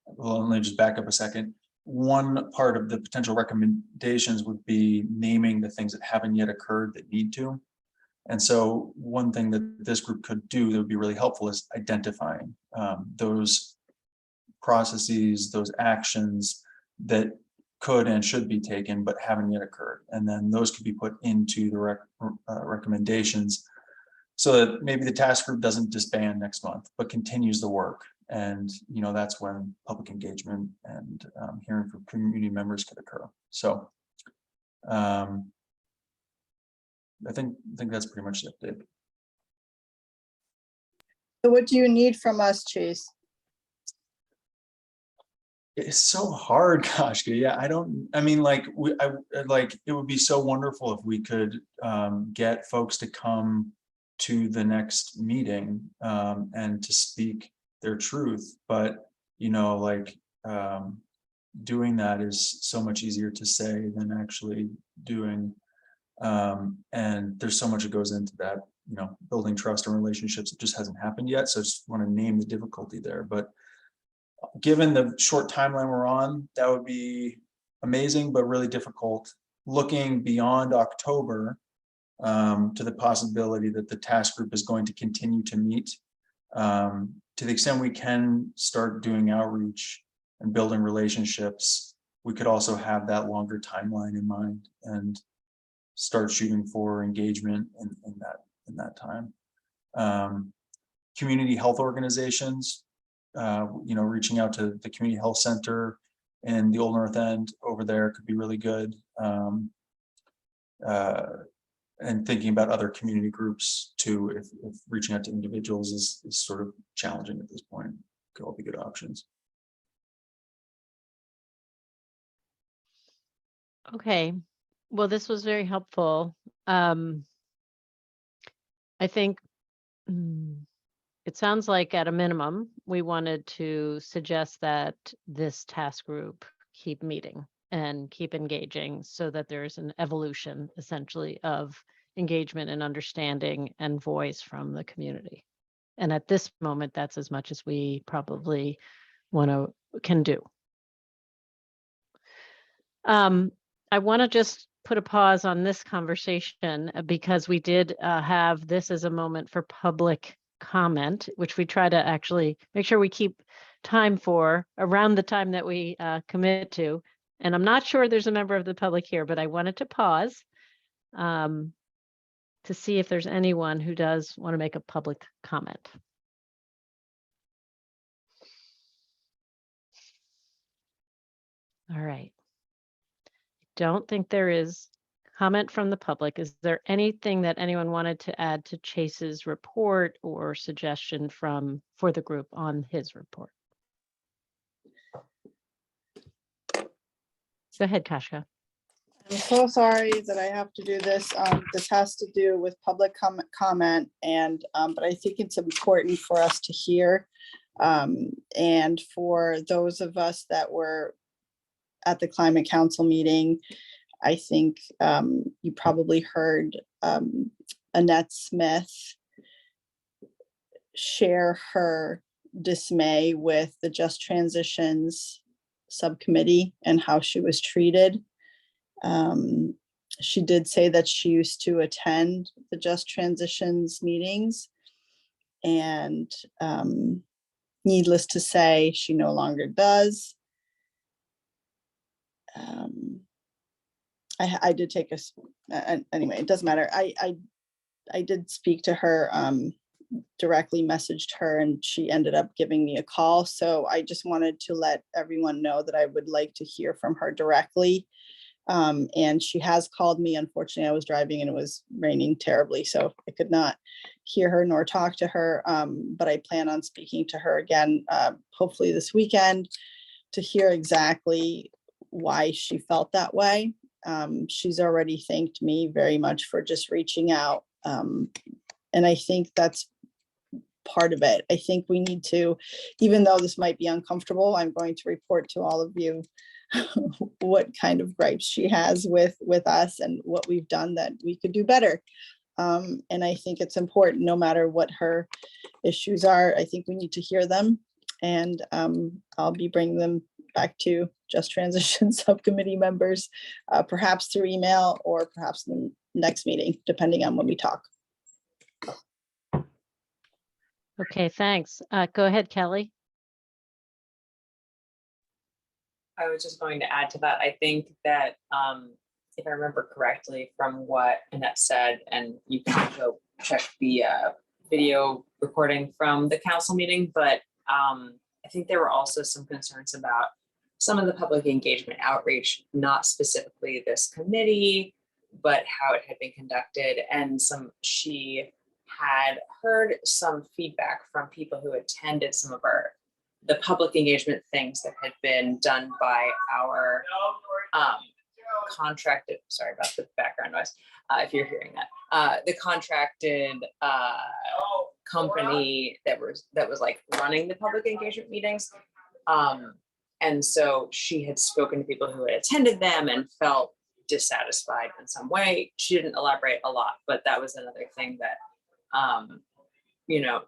let me just back up a second. One part of the potential recommendations would be naming the things that haven't yet occurred that need to. And so one thing that this group could do that would be really helpful is identifying those processes, those actions that could and should be taken but haven't yet occurred. And then those could be put into the recommendations so that maybe the task group doesn't disband next month, but continues the work. And that's when public engagement and hearing from community members could occur. So I think that's pretty much the update. So what do you need from us, Chase? It's so hard, Kashka. Yeah, I mean, like, it would be so wonderful if we could get folks to come to the next meeting and to speak their truth. But, doing that is so much easier to say than actually doing. And there's so much that goes into that, building trust and relationships. It just hasn't happened yet. So I just want to name the difficulty there. But given the short timeline we're on, that would be amazing, but really difficult. Looking beyond October to the possibility that the task group is going to continue to meet, to the extent we can start doing outreach and building relationships, we could also have that longer timeline in mind and start shooting for engagement in that time. Community health organizations, reaching out to the community health center in the Old North End over there could be really good. And thinking about other community groups too, if reaching out to individuals is sort of challenging at this point, could all be good options. Okay, well, this was very helpful. I think it sounds like at a minimum, we wanted to suggest that this task group keep meeting and keep engaging so that there's an evolution essentially of engagement and understanding and voice from the community. And at this moment, that's as much as we probably can do. I want to just put a pause on this conversation because we did have this as a moment for public comment, which we try to actually make sure we keep time for around the time that we commit to. And I'm not sure there's a member of the public here, but I wanted to pause to see if there's anyone who does want to make a public comment. All right. Don't think there is comment from the public. Is there anything that anyone wanted to add to Chase's report or suggestion for the group on his report? Go ahead, Kashka. I'm so sorry that I have to do this. This has to do with public comment, and but I think it's important for us to hear. And for those of us that were at the Climate Council meeting, I think you probably heard Annette Smith share her dismay with the Just Transitions subcommittee and how she was treated. She did say that she used to attend the Just Transitions meetings, and needless to say, she no longer does. I did take anyway, it doesn't matter. I did speak to her, directly messaged her, and she ended up giving me a call. So I just wanted to let everyone know that I would like to hear from her directly. And she has called me. Unfortunately, I was driving and it was raining terribly, so I could not hear her nor talk to her. But I plan on speaking to her again, hopefully this weekend, to hear exactly why she felt that way. She's already thanked me very much for just reaching out. And I think that's part of it. I think we need to, even though this might be uncomfortable, I'm going to report to all of you what kind of gripes she has with us and what we've done that we could do better. And I think it's important, no matter what her issues are, I think we need to hear them. And I'll be bringing them back to Just Transition subcommittee members, perhaps through email or perhaps in the next meeting, depending on when we talk. Okay, thanks. Go ahead, Kelly. I was just going to add to that. I think that if I remember correctly from what Annette said, and you can go check the video recording from the council meeting, but I think there were also some concerns about some of the public engagement outreach, not specifically this committee, but how it had been conducted. And she had heard some feedback from people who attended some of the public engagement things that had been done by our contracted, sorry about the background noise, if you're hearing that, the contracted company that was like running the public engagement meetings. And so she had spoken to people who had attended them and felt dissatisfied in some way. She didn't elaborate a lot, but that was another thing that,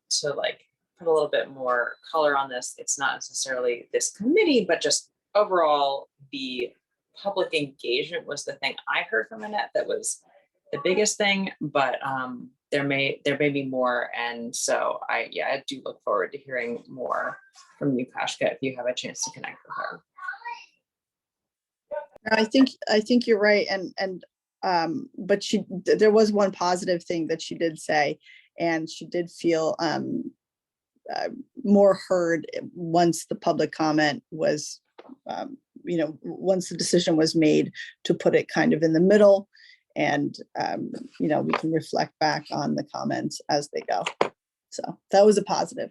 to like put a little bit more color on this. It's not necessarily this committee, but just overall the public engagement was the thing I heard from Annette that was the biggest thing, but there may be more. And so I do look forward to hearing more from you, Kashka, if you have a chance to connect with her. I think you're right. But there was one positive thing that she did say, and she did feel more heard once the public comment was you know, once the decision was made, to put it kind of in the middle, and you know, we can reflect back on the comments as they go. So that was a positive.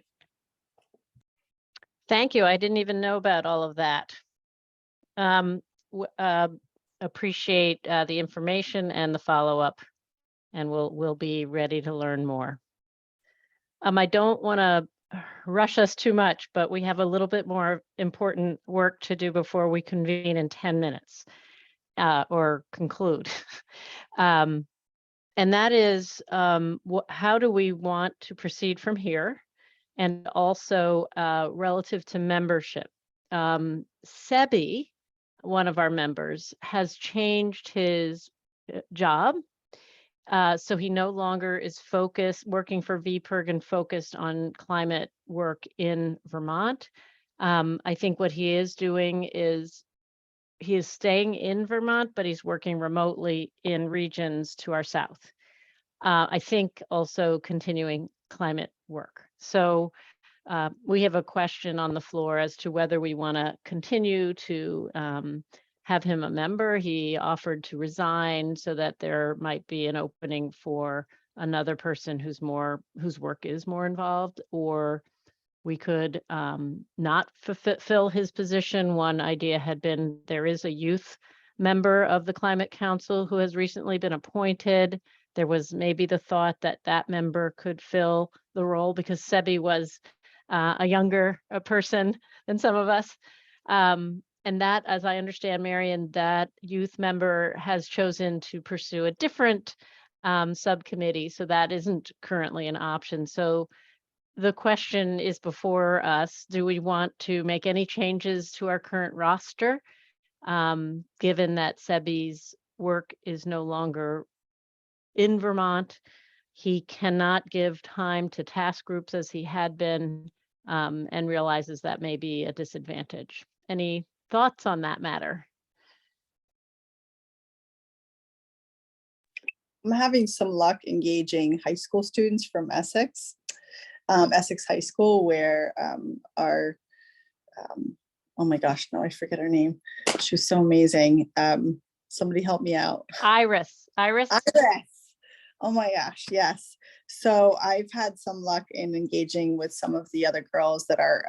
Thank you. I didn't even know about all of that. Appreciate the information and the follow-up, and we'll be ready to learn more. I don't want to rush us too much, but we have a little bit more important work to do before we convene in 10 minutes or conclude. And that is, how do we want to proceed from here? And also relative to membership. Sebi, one of our members, has changed his job. So he no longer is working for VPIRG and focused on climate work in Vermont. I think what he is doing is he is staying in Vermont, but he's working remotely in regions to our south. I think also continuing climate work. So we have a question on the floor as to whether we want to continue to have him a member. He offered to resign so that there might be an opening for another person whose work is more involved, or we could not fulfill his position. One idea had been there is a youth member of the Climate Council who has recently been appointed. There was maybe the thought that that member could fill the role because Sebi was a younger person than some of us. And that, as I understand, Marion, that youth member has chosen to pursue a different subcommittee. So that isn't currently an option. So the question is before us, do we want to make any changes to our current roster, given that Sebi's work is no longer in Vermont? He cannot give time to task groups as he had been, and realizes that may be a disadvantage. Any thoughts on that matter? I'm having some luck engaging high school students from Essex, Essex High School, where our, oh my gosh, no, I forget her name. She was so amazing. Somebody help me out. Iris. Oh my gosh, yes. So I've had some luck in engaging with some of the other girls that are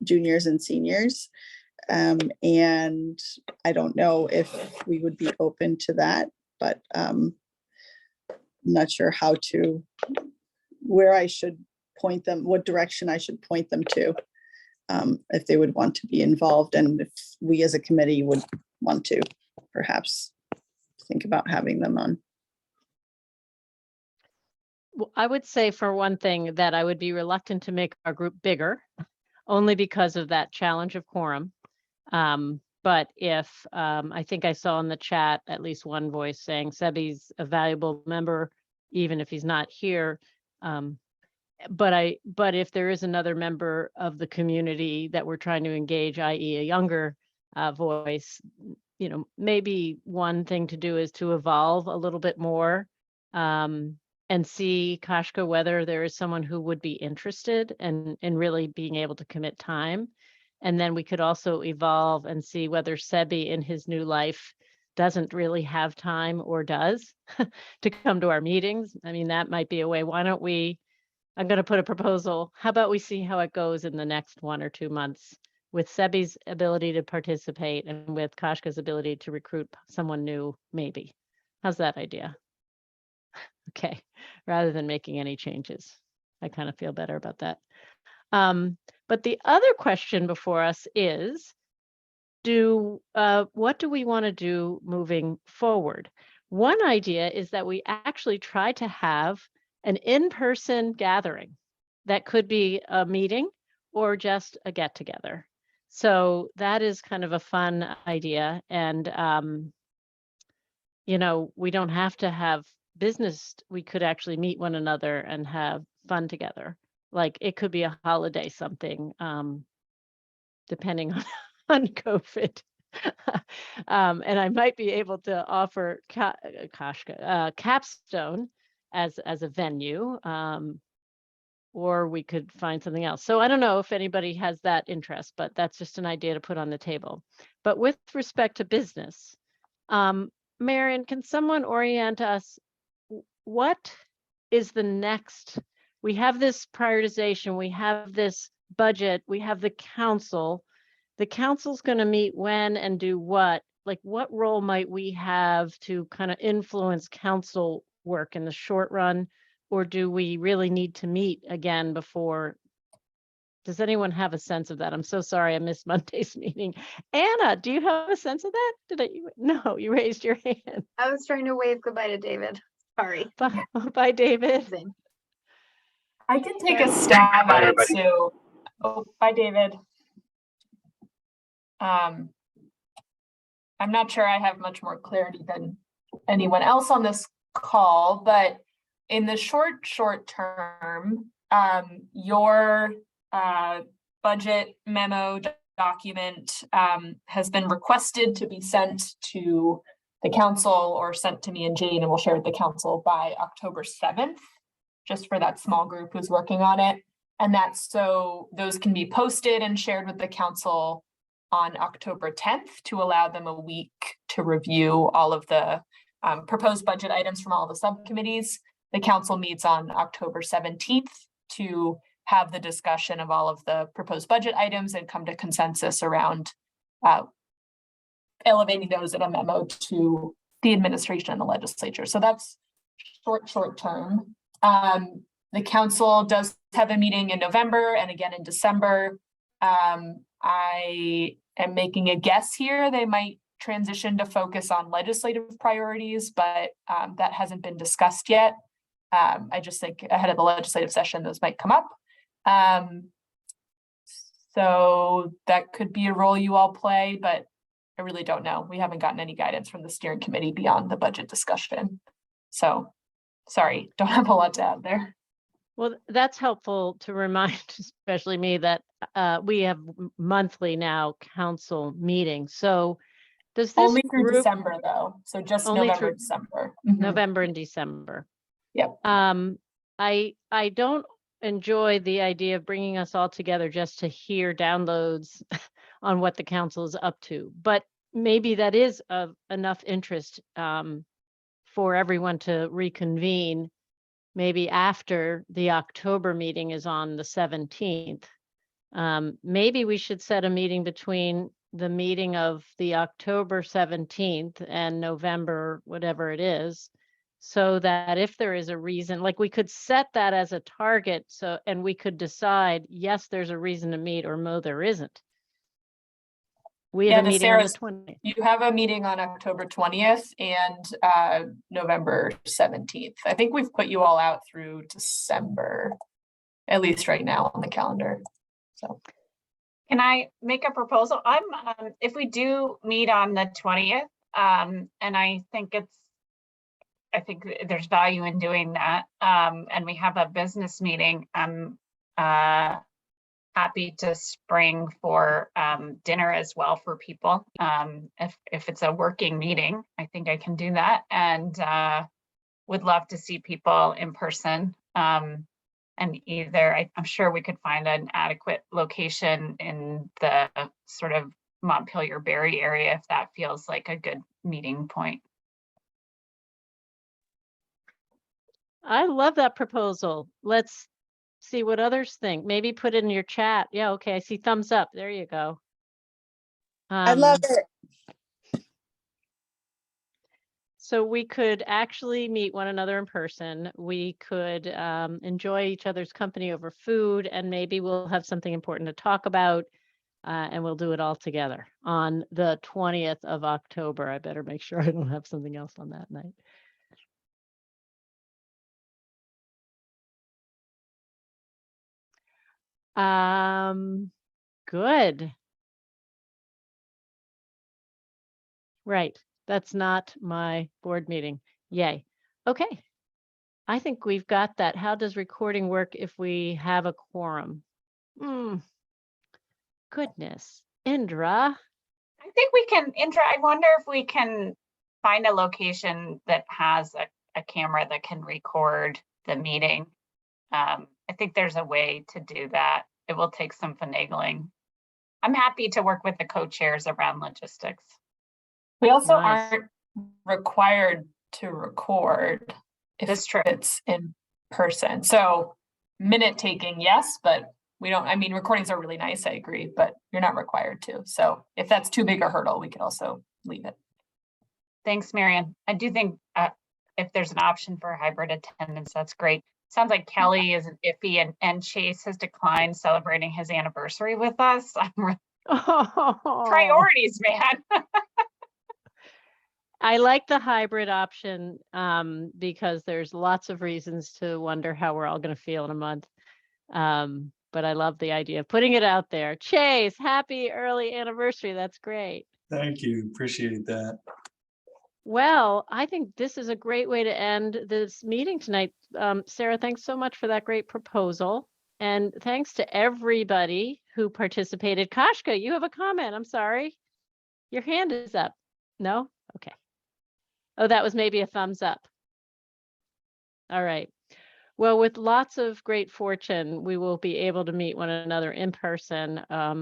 juniors and seniors. And I don't know if we would be open to that, but I'm not sure where I should point them, what direction I should point them to, if they would want to be involved, and if we as a committee would want to perhaps think about having them on. Well, I would say, for one thing, that I would be reluctant to make our group bigger, only because of that challenge of quorum. But if I think I saw in the chat at least one voice saying Sebi's a valuable member, even if he's not here. But if there is another member of the community that we're trying to engage, i.e. a younger voice, you know, maybe one thing to do is to evolve a little bit more, and see, Kashka, whether there is someone who would be interested in really being able to commit time. And then we could also evolve and see whether Sebi in his new life doesn't really have time, or does, to come to our meetings. I mean, that might be a way. Why don't we, I'm going to put a proposal. How about we see how it goes in the next 1 or 2 months with Sebi's ability to participate and with Kashka's ability to recruit someone new, maybe. How's that idea? Okay, rather than making any changes. I kind of feel better about that. But the other question before us is, what do we want to do moving forward? One idea is that we actually try to have an in-person gathering that could be a meeting or just a get-together. So that is kind of a fun idea. And, you know, we don't have to have business. We could actually meet one another and have fun together. Like it could be a holiday something, depending on COVID. And I might be able to offer Capstone as a venue. or we could find something else. So I don't know if anybody has that interest, but that's just an idea to put on the table. But with respect to business, Marion, can someone orient us? What is the next? We have this prioritization, we have this budget, we have the council. The council's going to meet when and do what? Like, what role might we have to kind of influence council work in the short run? Or do we really need to meet again before? Does anyone have a sense of that? I'm so sorry I missed Monday's meeting. Anna, do you have a sense of that? No, you raised your hand. I was trying to wave goodbye to David. Sorry. Bye, David. I can take a stab at it, Sue. Oh, bye, David. I'm not sure I have much more clarity than anyone else on this call, but in the short term, your budget memo document has been requested to be sent to the council or sent to me and Jane, and we'll share with the council by October 7th, just for that small group who's working on it. And that's so those can be posted and shared with the council on October 10th to allow them a week to review all of the proposed budget items from all the subcommittees. The council meets on October 17th to have the discussion of all of the proposed budget items and come to consensus around elevating those in a memo to the administration and the legislature. So that's short term. The council does have a meeting in November and again in December. I am making a guess here. They might transition to focus on legislative priorities, but that hasn't been discussed yet. I just think ahead of the legislative session, those might come up. So that could be a role you all play, but I really don't know. We haven't gotten any guidance from the steering committee beyond the budget discussion. So sorry, don't have a lot to add there. Well, that's helpful to remind, especially me, that we have monthly now council meetings. So does this only through group, December though? So just only November, through December. November and December. Yep. I don't enjoy the idea of bringing us all together just to hear downloads on what the council is up to, but maybe that is of enough interest for everyone to reconvene. Maybe after the October meeting is on the 17th. Maybe we should set a meeting between the meeting of the October 17th and November, whatever it is, so that if there is a reason, like we could set that as a target, so, and we could decide, yes, there's a reason to meet, or no, there isn't. We have a meeting on the 20th. You have a meeting on October 20th and November 17th. I think we've put you all out through December, at least right now on the calendar. So can I make a proposal? I'm if we do meet on the 20th, and I think there's value in doing that, and we have a business meeting, I'm happy to spring for dinner as well for people. If it's a working meeting, I think I can do that, and would love to see people in person. And either I'm sure we could find an adequate location in the sort of Montpelier Berry area if that feels like a good meeting point. I love that proposal. Let's see what others think. Maybe put it in your chat. Yeah, okay, I see thumbs up. There you go. I love it. So we could actually meet one another in person. We could enjoy each other's company over food, and maybe we'll have something important to talk about, and we'll do it all together on the 20th of October. I better make sure I don't have something else on that night. Good. Right. That's not my board meeting. Yay. Okay. I think we've got that. How does recording work if we have a quorum? Goodness. Indra. I think we can, I wonder if we can find a location that has a camera that can record the meeting. I think there's a way to do that. It will take some finagling. I'm happy to work with the co-chairs around logistics. We also Nice. aren't required to record if That's true. it's in person. So minute taking, yes, but we don't, I mean, recordings are really nice, I agree, but you're not required to. So if that's too big a hurdle, we could also leave it. Thanks, Marion. I do think if there's an option for hybrid attendance, that's great. Sounds like Kelly is iffy and Chase has declined celebrating his anniversary with us. Priorities, man. I like the hybrid option because there's lots of reasons to wonder how we're all going to feel in a month. But I love the idea of putting it out there. Chase, happy early anniversary. That's great. Thank you. Appreciate that. Well, I think this is a great way to end this meeting tonight. Sarah, thanks so much for that great proposal. And thanks to everybody who participated. Kashka, you have a comment. I'm sorry. Your hand is up. No? Okay. Oh, that was maybe a thumbs up. All right. Well, with lots of great fortune, we will be able to meet one another in person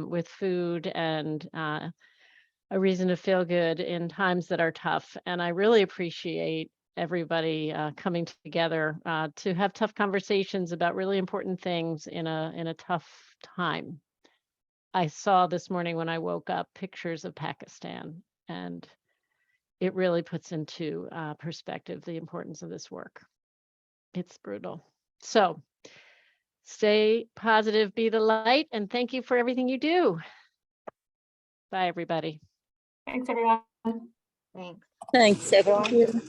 with food and a reason to feel good in times that are tough. And I really appreciate everybody coming together to have tough conversations about really important things in a tough time. I saw this morning when I woke up pictures of Pakistan, and it really puts into perspective the importance of this work. It's brutal. So stay positive, be the light, and thank you for everything you do. Bye, everybody. Thanks, everyone. Thanks. Thanks, everyone.